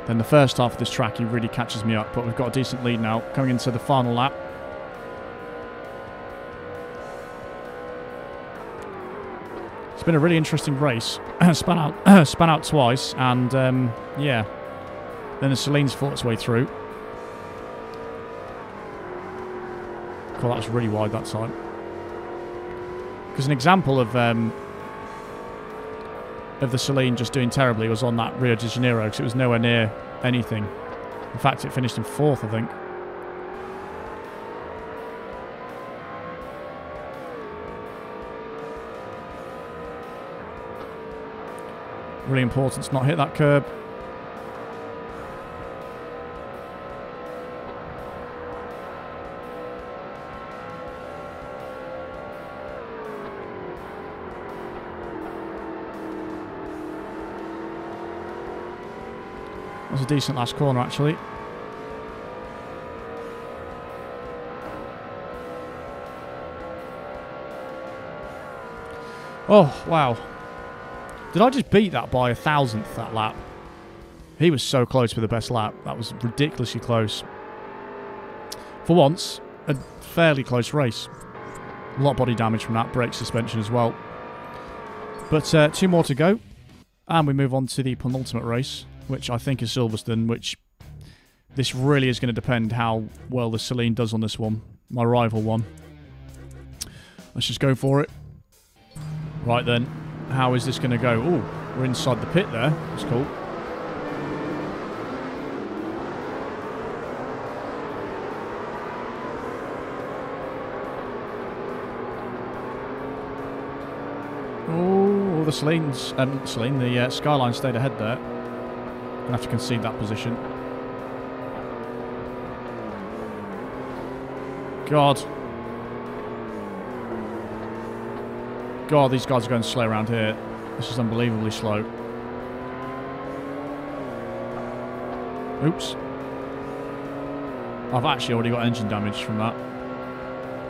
Then the first half of this track, he really catches me up, but we've got a decent lead now, coming into the final lap. It's been a really interesting race. Span out twice, and yeah. Then the Celine's fought its way through. Cool, that was really wide that time. Because an example of the Celine just doing terribly was on that Rio de Janeiro, because it was nowhere near anything. In fact, it finished in 4th, I think. Really important to not hit that curb. That was a decent last corner, actually. Oh, wow. Did I just beat that by 1,000th that lap? He was so close with the best lap. That was ridiculously close. For once, a fairly close race. A lot of body damage from that, brake suspension as well. But 2 more to go. And we move on to the penultimate race, which I think is Silverstone, which this really is going to depend how well the Celine does on this one. My rival one. Let's just go for it. Right then, how is this going to go? Oh, we're inside the pit there. That's cool. Oh, the Celine's, the Skyline stayed ahead there. Gonna have to concede that position. God. God, these guys are going slow around here. This is unbelievably slow. Oops. I've actually already got engine damage from that.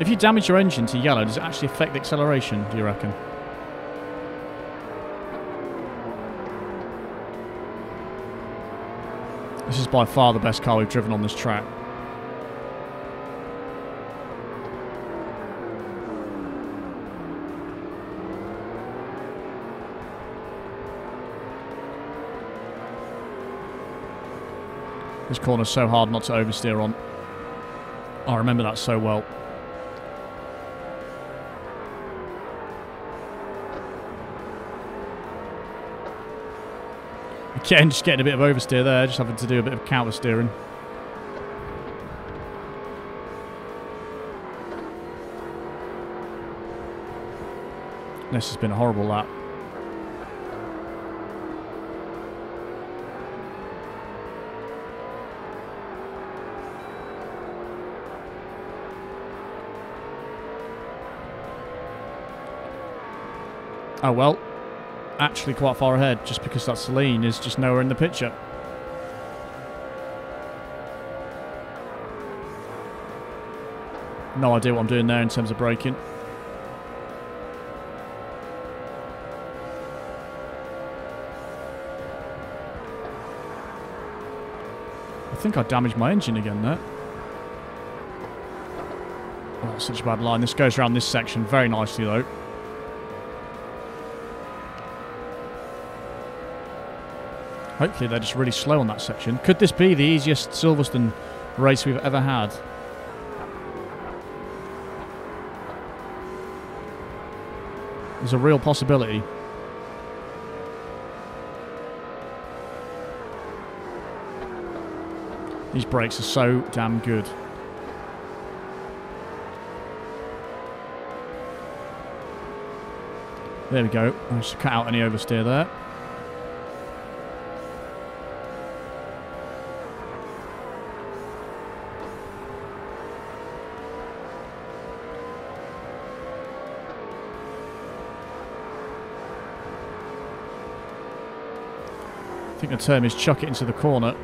If you damage your engine to yellow, does it actually affect the acceleration, do you reckon? This is by far the best car we've driven on this track. This corner's so hard not to oversteer on. I remember that so well. Again, just getting a bit of oversteer there, just having to do a bit of counter steering. This has been a horrible lap. Oh well, actually quite far ahead, just because that Celine is just nowhere in the picture. No idea what I'm doing there in terms of braking. I think I damaged my engine again there. Oh, such a bad line. This goes around this section very nicely though. Hopefully they're just really slow on that section. Could this be the easiest Silverstone race we've ever had? There's a real possibility. These brakes are so damn good. There we go. I should cut out any oversteer there. I think the term is chuck it into the corner.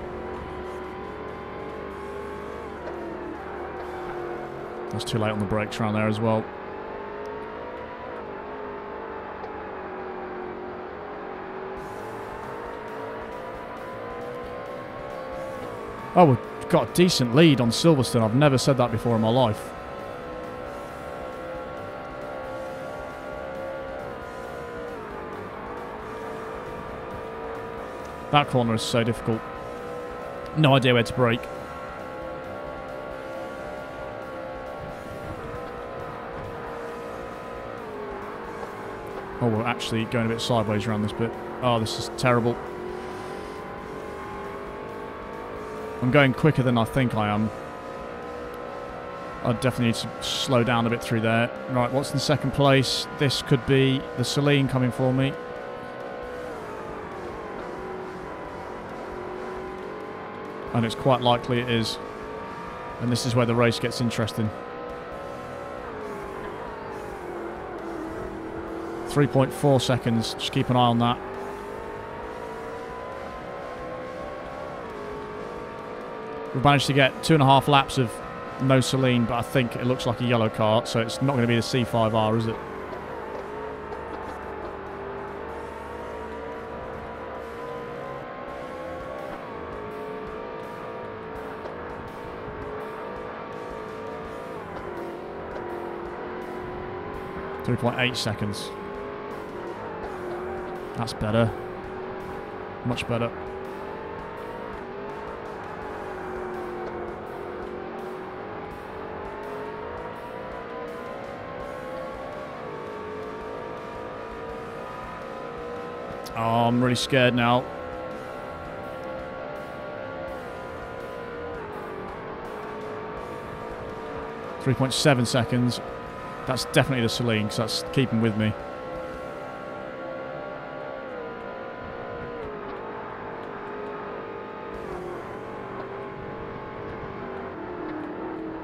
That's too late on the brakes around there as well. Oh, we've got a decent lead on Silverstone. I've never said that before in my life. That corner is so difficult. No idea where to brake. Oh, we're actually going a bit sideways around this bit. Oh, this is terrible. I'm going quicker than I think I am. I definitely need to slow down a bit through there. Right, what's in second place? This could be the Celine coming for me. And it's quite likely it is. And this is where the race gets interesting. 3.4 seconds. Just keep an eye on that. We've managed to get 2.5 laps of no Celine, but I think it looks like a yellow car, so it's not going to be the C5R, is it? 3.8 seconds. That's better. Much better. Oh, I'm really scared now. .7 seconds. That's definitely the Celine, because that's keeping with me.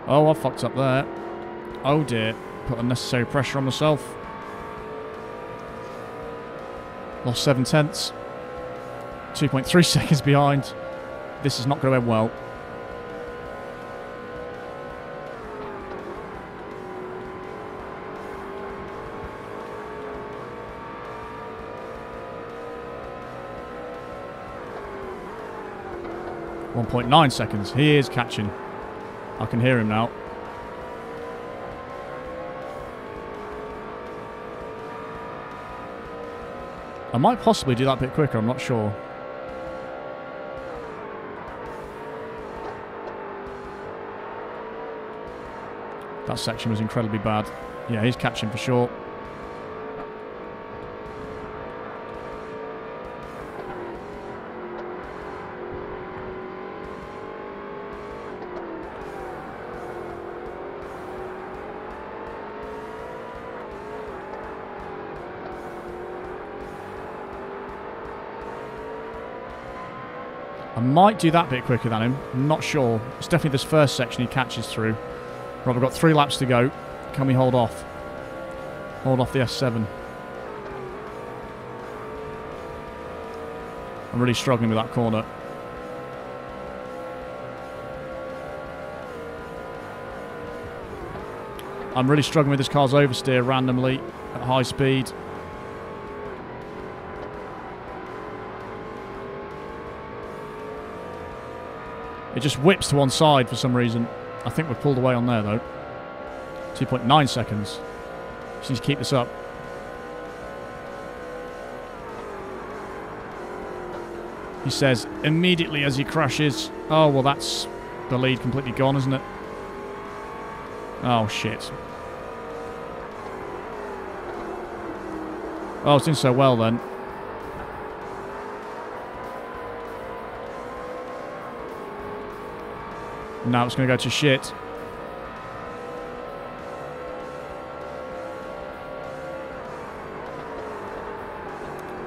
Oh, I fucked up there. Oh dear. Put unnecessary pressure on myself. Lost 7 tenths. 2.3 seconds behind. This is not going to end well. .9 seconds. He is catching. I can hear him now. I might possibly do that a bit quicker, I'm not sure. That section was incredibly bad. Yeah, he's catching for sure. I might do that bit quicker than him. I'm not sure. It's definitely this first section he catches through. Right, we've got 3 laps to go. Can we hold off? Hold off the S7. I'm really struggling with that corner. I'm really struggling with this car's oversteer randomly at high speed. It just whips to one side for some reason. I think we've pulled away on there, though. 2.9 seconds. Just need to keep this up. He says immediately as he crashes. Oh, well, that's the lead completely gone, isn't it? Oh, shit. Oh, it's doing so well, then. Now it's going to go to shit.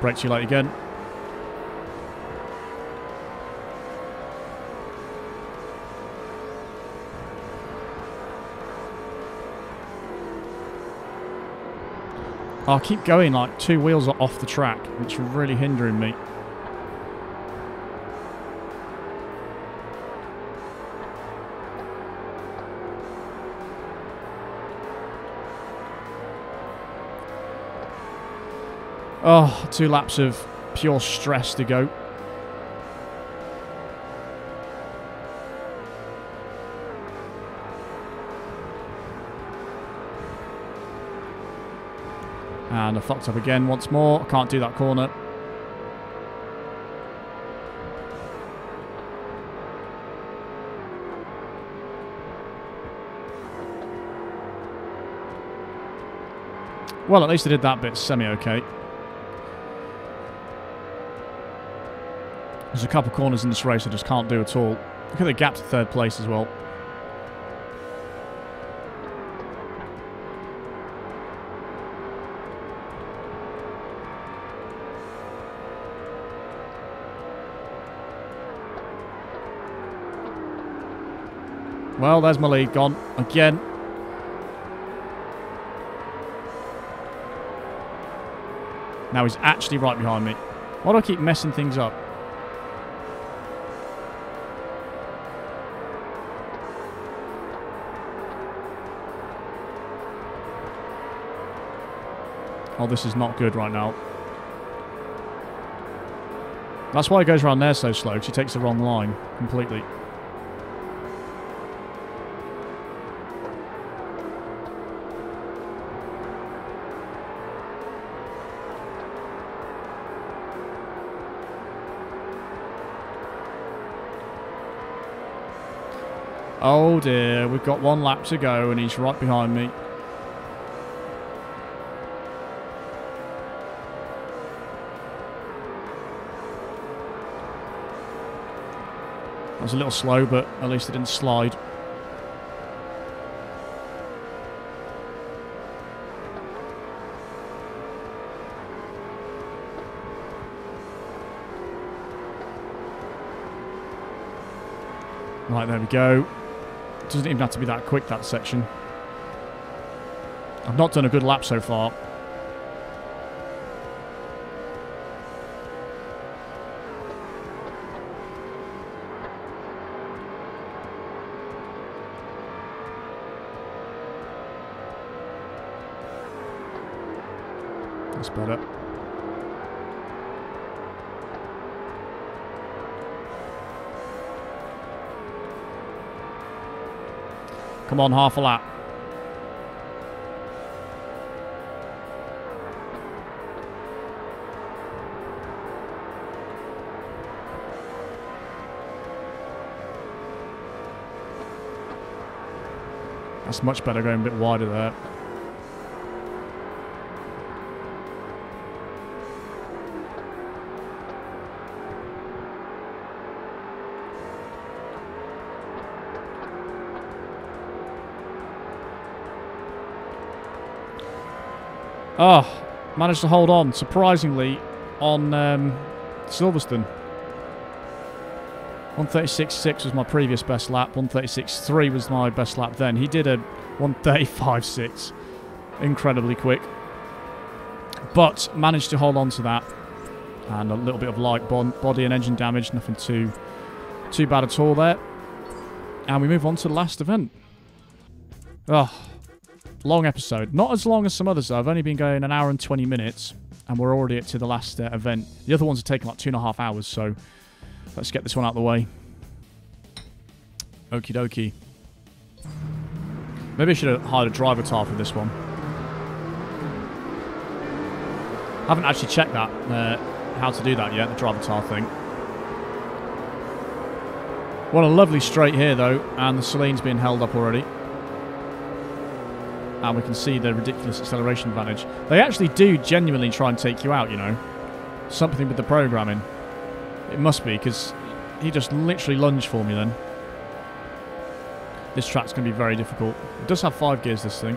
Brake too late again. I keep going like 2 wheels are off the track. It's really hindering me. Oh, 2 laps of pure stress to go. And I fucked up again once more. I can't do that corner. Well, at least I did that bit semi-okay. There's a couple of corners in this race I just can't do at all. Look at the gap to 3rd place as well. Well, there's my lead gone again. Now he's actually right behind me. Why do I keep messing things up? Oh, this is not good right now. That's why he goes around there so slow, because he takes the wrong line completely. Oh dear, we've got 1 lap to go and he's right behind me. I was a little slow, but at least it didn't slide. Right, there we go. Doesn't even have to be that quick, that section. I've not done a good lap so far. That's better. Come on, half a lap. That's much better, going a bit wider there. Oh, managed to hold on, surprisingly, on Silverstone. 136.6 was my previous best lap. 136.3 was my best lap then. He did a 135.6. Incredibly quick. But managed to hold on to that. And a little bit of light body and engine damage. Nothing too bad at all there. And we move on to the last event. Oh. Long episode. Not as long as some others, though. I've only been going 1 hour and 20 minutes, and we're already to the last event. The other ones are taking like 2.5 hours, so let's get this one out of the way. Okie dokie. Maybe I should have hired a driver tar for this one. Haven't actually checked that, how to do that yet, the driver tar thing. What a lovely straight here, though, and the Selene's being held up already. And we can see the ridiculous acceleration advantage. They actually do genuinely try and take you out, you know. Something with the programming. It must be, because he just literally lunged for me then. This track's going to be very difficult. It does have 5 gears, this thing.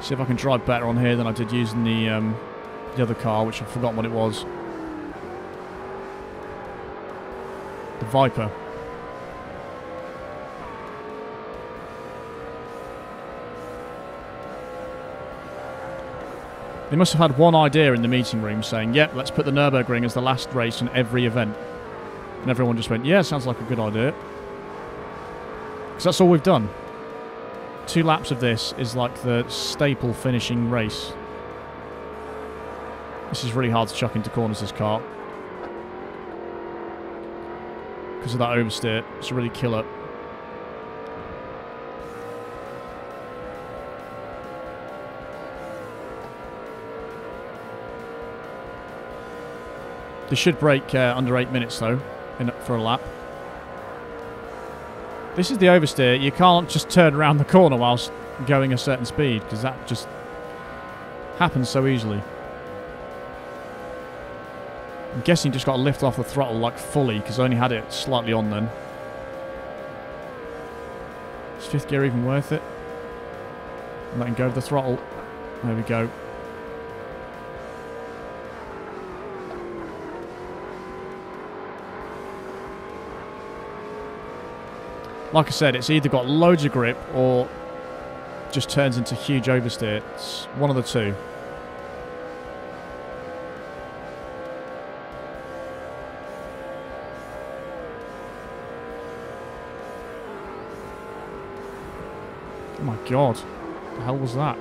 See if I can drive better on here than I did using the other car, which I've forgotten what it was. The Viper. They must have had one idea in the meeting room saying, yep, let's put the Nürburgring as the last race in every event. And everyone just went, yeah, sounds like a good idea. Because that's all we've done. 2 laps of this is like the staple finishing race. This is really hard to chuck into corners, this car. Because of that oversteer. It's a really killer. They should break under 8 minutes, though, for a lap. This is the oversteer. You can't just turn around the corner whilst going a certain speed, because that just happens so easily. I'm guessing you just got to lift off the throttle like fully, because I only had it slightly on then. Is 5th gear even worth it? I'm letting go of the throttle. There we go. Like I said, it's either got loads of grip or just turns into huge oversteer. It's one of the two. Oh my god. What the hell was that?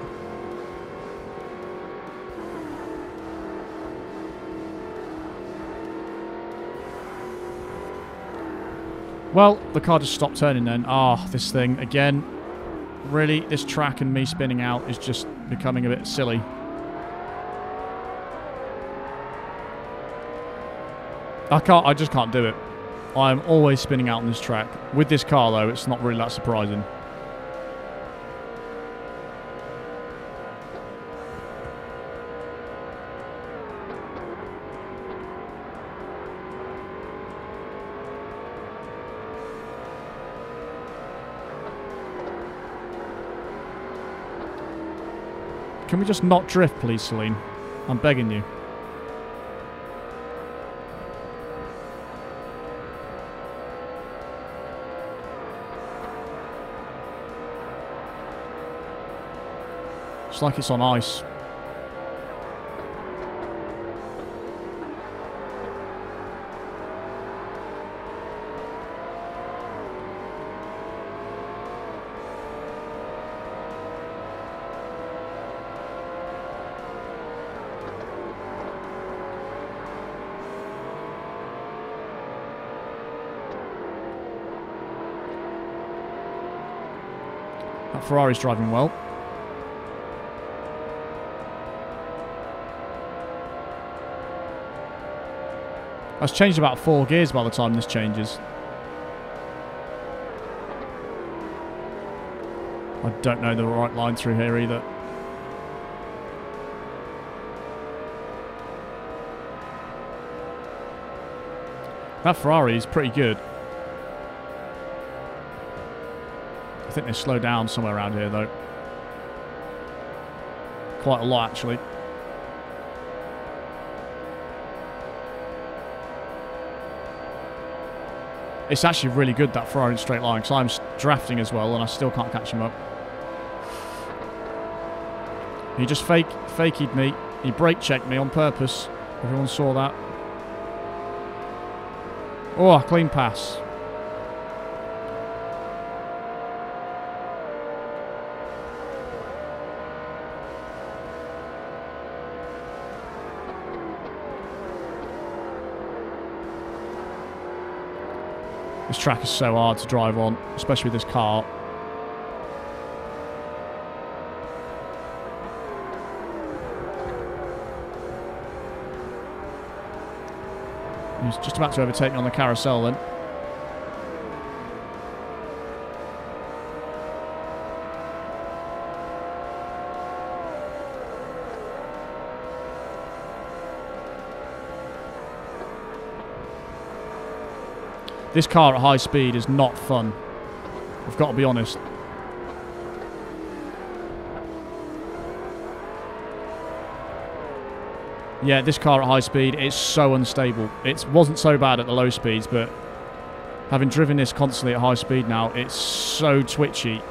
Well, the car just stopped turning then. Ah, this thing, again. Really, this track and me spinning out is just becoming a bit silly. I just can't do it. I'm always spinning out on this track. With this car, though, it's not really that surprising. Can we just not drift, please, Celine? I'm begging you. It's like it's on ice. That Ferrari's driving well. That's changed about 4 gears by the time this changes. I don't know the right line through here either. That Ferrari is pretty good. I think they slow down somewhere around here though. Quite a lot actually. It's actually really good, that Ferrari in straight line, because I'm drafting as well and I still can't catch him up. He just faked me. He brake checked me on purpose. Everyone saw that. Oh, clean pass. This track is so hard to drive on, especially with this car. He's just about to overtake me on the carousel then. This car at high speed is not fun. I've got to be honest. Yeah, this car at high speed is so unstable. It wasn't so bad at the low speeds, but having driven this constantly at high speed now, it's so twitchy.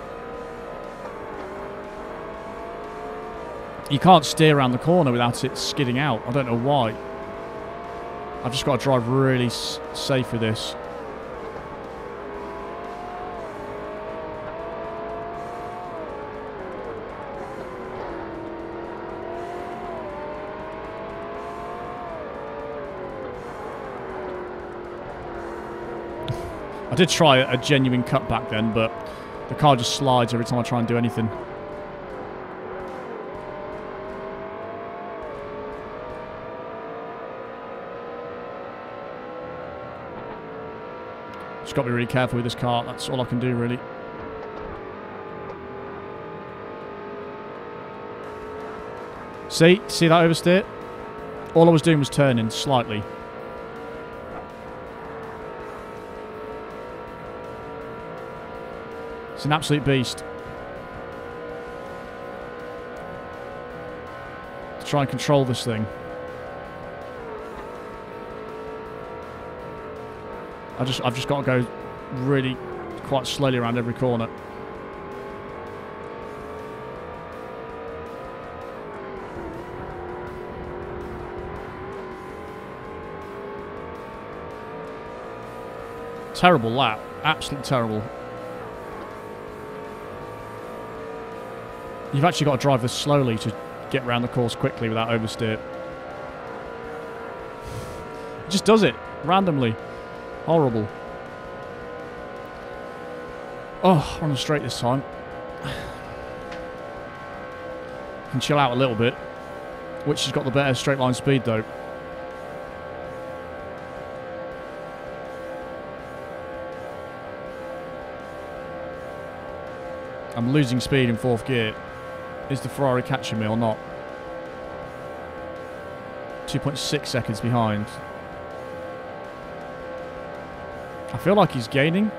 You can't steer around the corner without it skidding out. I don't know why. I've just got to drive really safe with this. I did try a genuine cutback then, but the car just slides every time I try and do anything. Just got to be really careful with this car. That's all I can do, really. See that oversteer? All I was doing was turning slightly. It's an absolute beast. To try and control this thing. I've just got to go really quite slowly around every corner. Terrible lap. Absolutely terrible. You've actually got to drive this slowly to get around the course quickly without oversteer. It just does it randomly. Horrible. Oh, we're on the straight this time. Can chill out a little bit. Which has got the better straight line speed though. I'm losing speed in 4th gear. Is the Ferrari catching me or not? 2.6 seconds behind. I feel like he's gaining.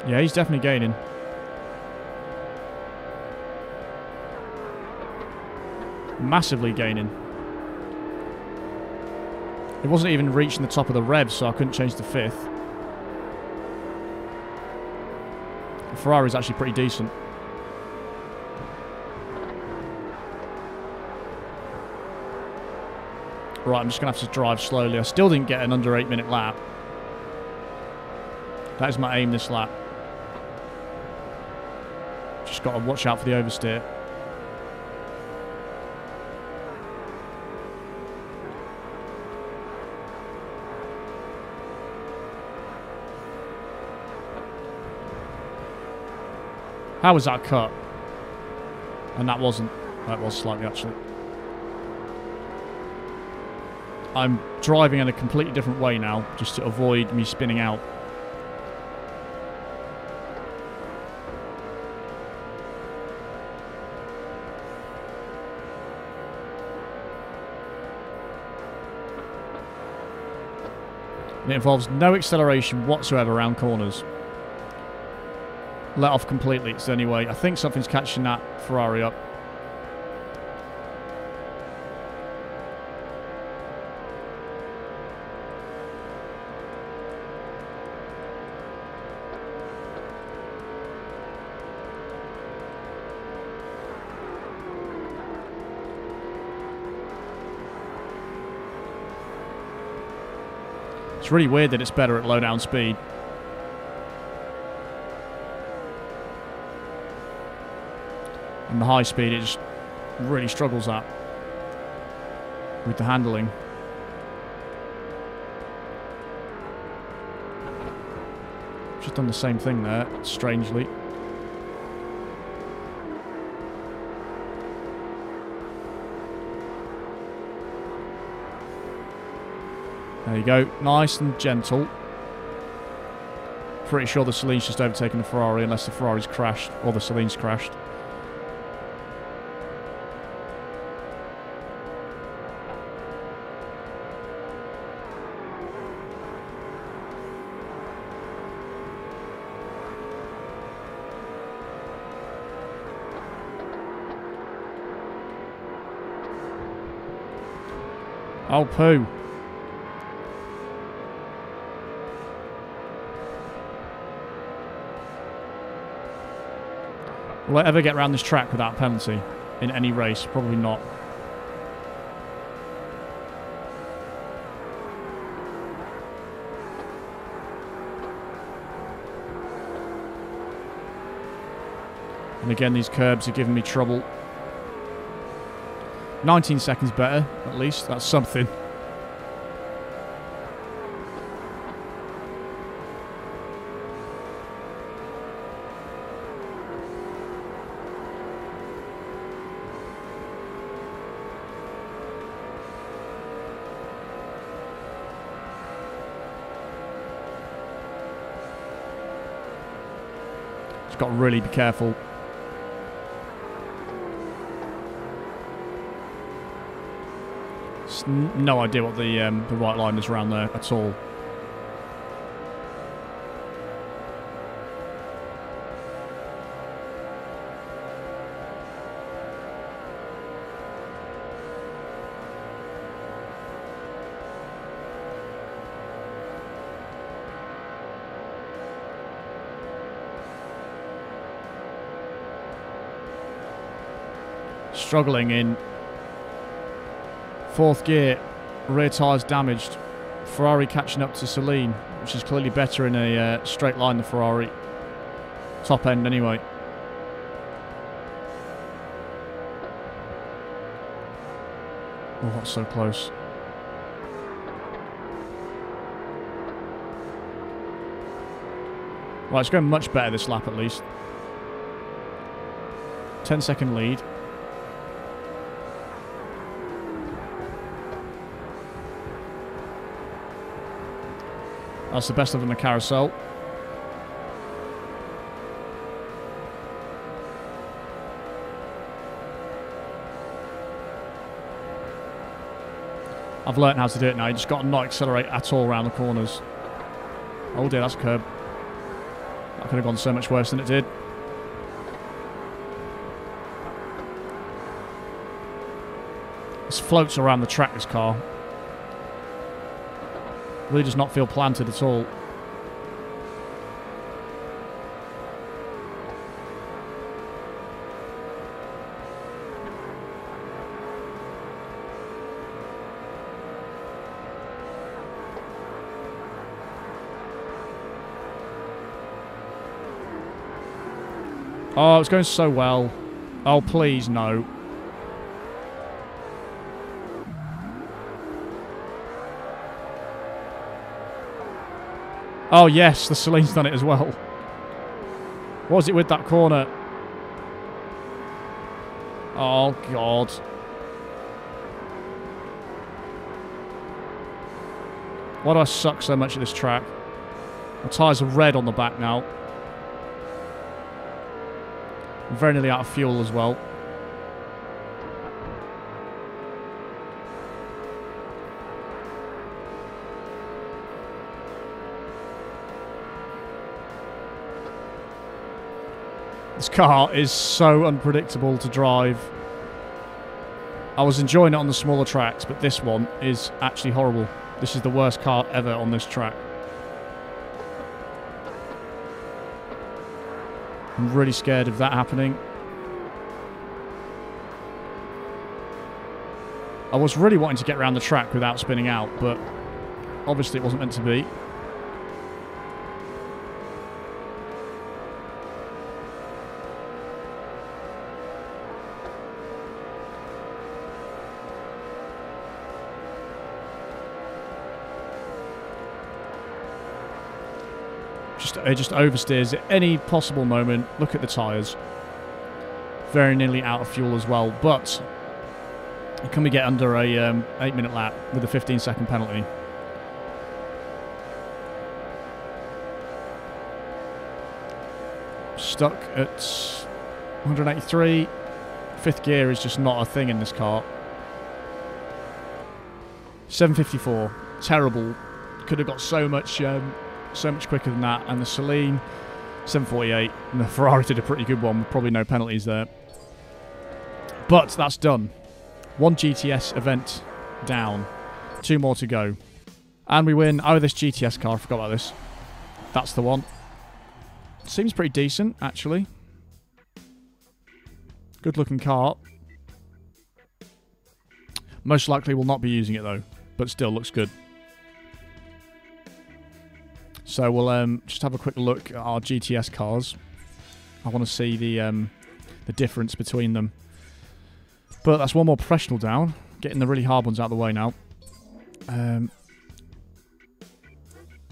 Yeah, he's definitely gaining. Massively gaining. It wasn't even reaching the top of the revs, so I couldn't change to 5th. The Ferrari's actually pretty decent. Right, I'm just going to have to drive slowly. I still didn't get an under 8-minute lap. That is my aim this lap. Just got to watch out for the oversteer. How was that cut? And that wasn't. That was slightly, actually. I'm driving in a completely different way now, just to avoid me spinning out. And it involves no acceleration whatsoever around corners. Let off completely, it's the only way. I think something's catching that Ferrari up. It's really weird that it's better at low down speed. And the high speed, it just really struggles at with the handling. Just done the same thing there, strangely. There you go, nice and gentle. Pretty sure the Celine's just overtaken the Ferrari, unless the Ferrari's crashed or the Celine's crashed. Oh, poo. Will I ever get around this track without penalty in any race? Probably not. And again, these curbs are giving me trouble. 19 seconds better, at least. That's something. Just got to really be careful. No idea what the right line is around there at all. Struggling in 4th gear, rear tyres damaged. Ferrari catching up to Celine, which is clearly better in a straight line, the Ferrari. Top end anyway. Oh, that's so close. Right, it's going much better this lap at least. 10-second lead. That's the best of them in the carousel. I've learnt how to do it now. You just got to not accelerate at all around the corners. Oh dear, that's a curb. That could have gone so much worse than it did. This floats around the track, this car. Really does not feel planted at all. Oh, it's going so well. Oh, please, no. Oh, yes, the Celine's done it as well. What was it with that corner? Oh, God. Why do I suck so much at this track? My tyres are red on the back now. I'm very nearly out of fuel as well. This car is so unpredictable to drive. I was enjoying it on the smaller tracks, but this one is actually horrible. This is the worst car ever on this track. I'm really scared of that happening. I was really wanting to get around the track without spinning out, but obviously it wasn't meant to be. It just oversteers at any possible moment. Look at the tyres. Very nearly out of fuel as well. But can we get under a 8-minute lap with a 15-second penalty? Stuck at 183. Fifth gear is just not a thing in this car. 754. Terrible. Could have got so much quicker than that. And the Celine, 748. And the Ferrari did a pretty good one with probably no penalties there. But that's done. One GTS event down. 2 more to go. And we win. Oh, this GTS car. I forgot about this. That's the one. Seems pretty decent, actually. Good looking car. Most likely will not be using it, though. But still looks good. So we'll just have a quick look at our GTS cars. I want to see the difference between them. But that's one more professional down. Getting the really hard ones out of the way now. Right,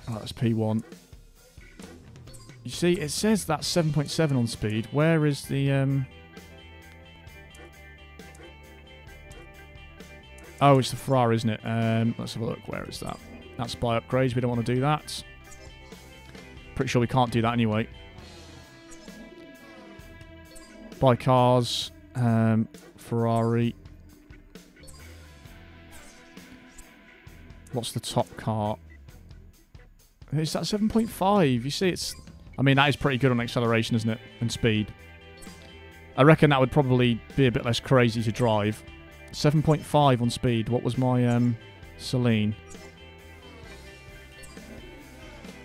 that's P1. You see, it says that's 7.7 on speed. Where is the... Oh, it's the Ferrari, isn't it? Let's have a look. Where is that? That's by upgrades. We don't want to do that. Pretty sure we can't do that anyway. By cars. Ferrari. What's the top car? Is that 7.5? You see, it's... I mean, that is pretty good on acceleration, isn't it? And speed. I reckon that would probably be a bit less crazy to drive. 7.5 on speed. What was my Celine?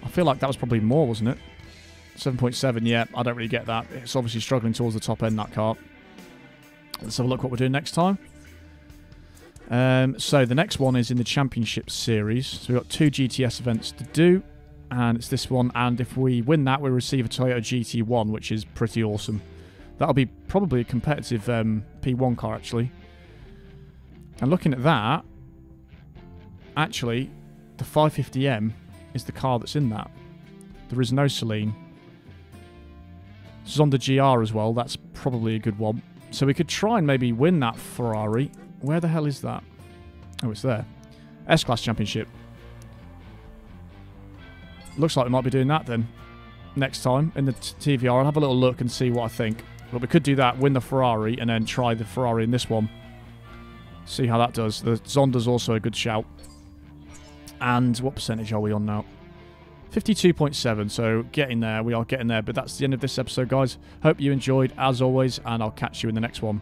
I feel like that was probably more, wasn't it? 7.7, yeah. I don't really get that. It's obviously struggling towards the top end, that car. Let's have a look what we're doing next time. So the next one is in the Championship Series. So we've got 2 GTS events to do. And it's this one. And if we win that, we receive a Toyota GT1, which is pretty awesome. That'll be probably a competitive P1 car, actually. And looking at that, actually, the 550M is the car that's in that. There is no Celine. Zonda GR as well. That's probably a good one. So we could try and maybe win that Ferrari. Where the hell is that? Oh, it's there. S-Class Championship. Looks like we might be doing that then. Next time in the TVR. I'll have a little look and see what I think. But we could do that, win the Ferrari, and then try the Ferrari in this one. See how that does. The Zonda's also a good shout. And what percentage are we on now? 52.7, so getting there. We are getting there, but that's the end of this episode, guys. Hope you enjoyed, as always, and I'll catch you in the next one.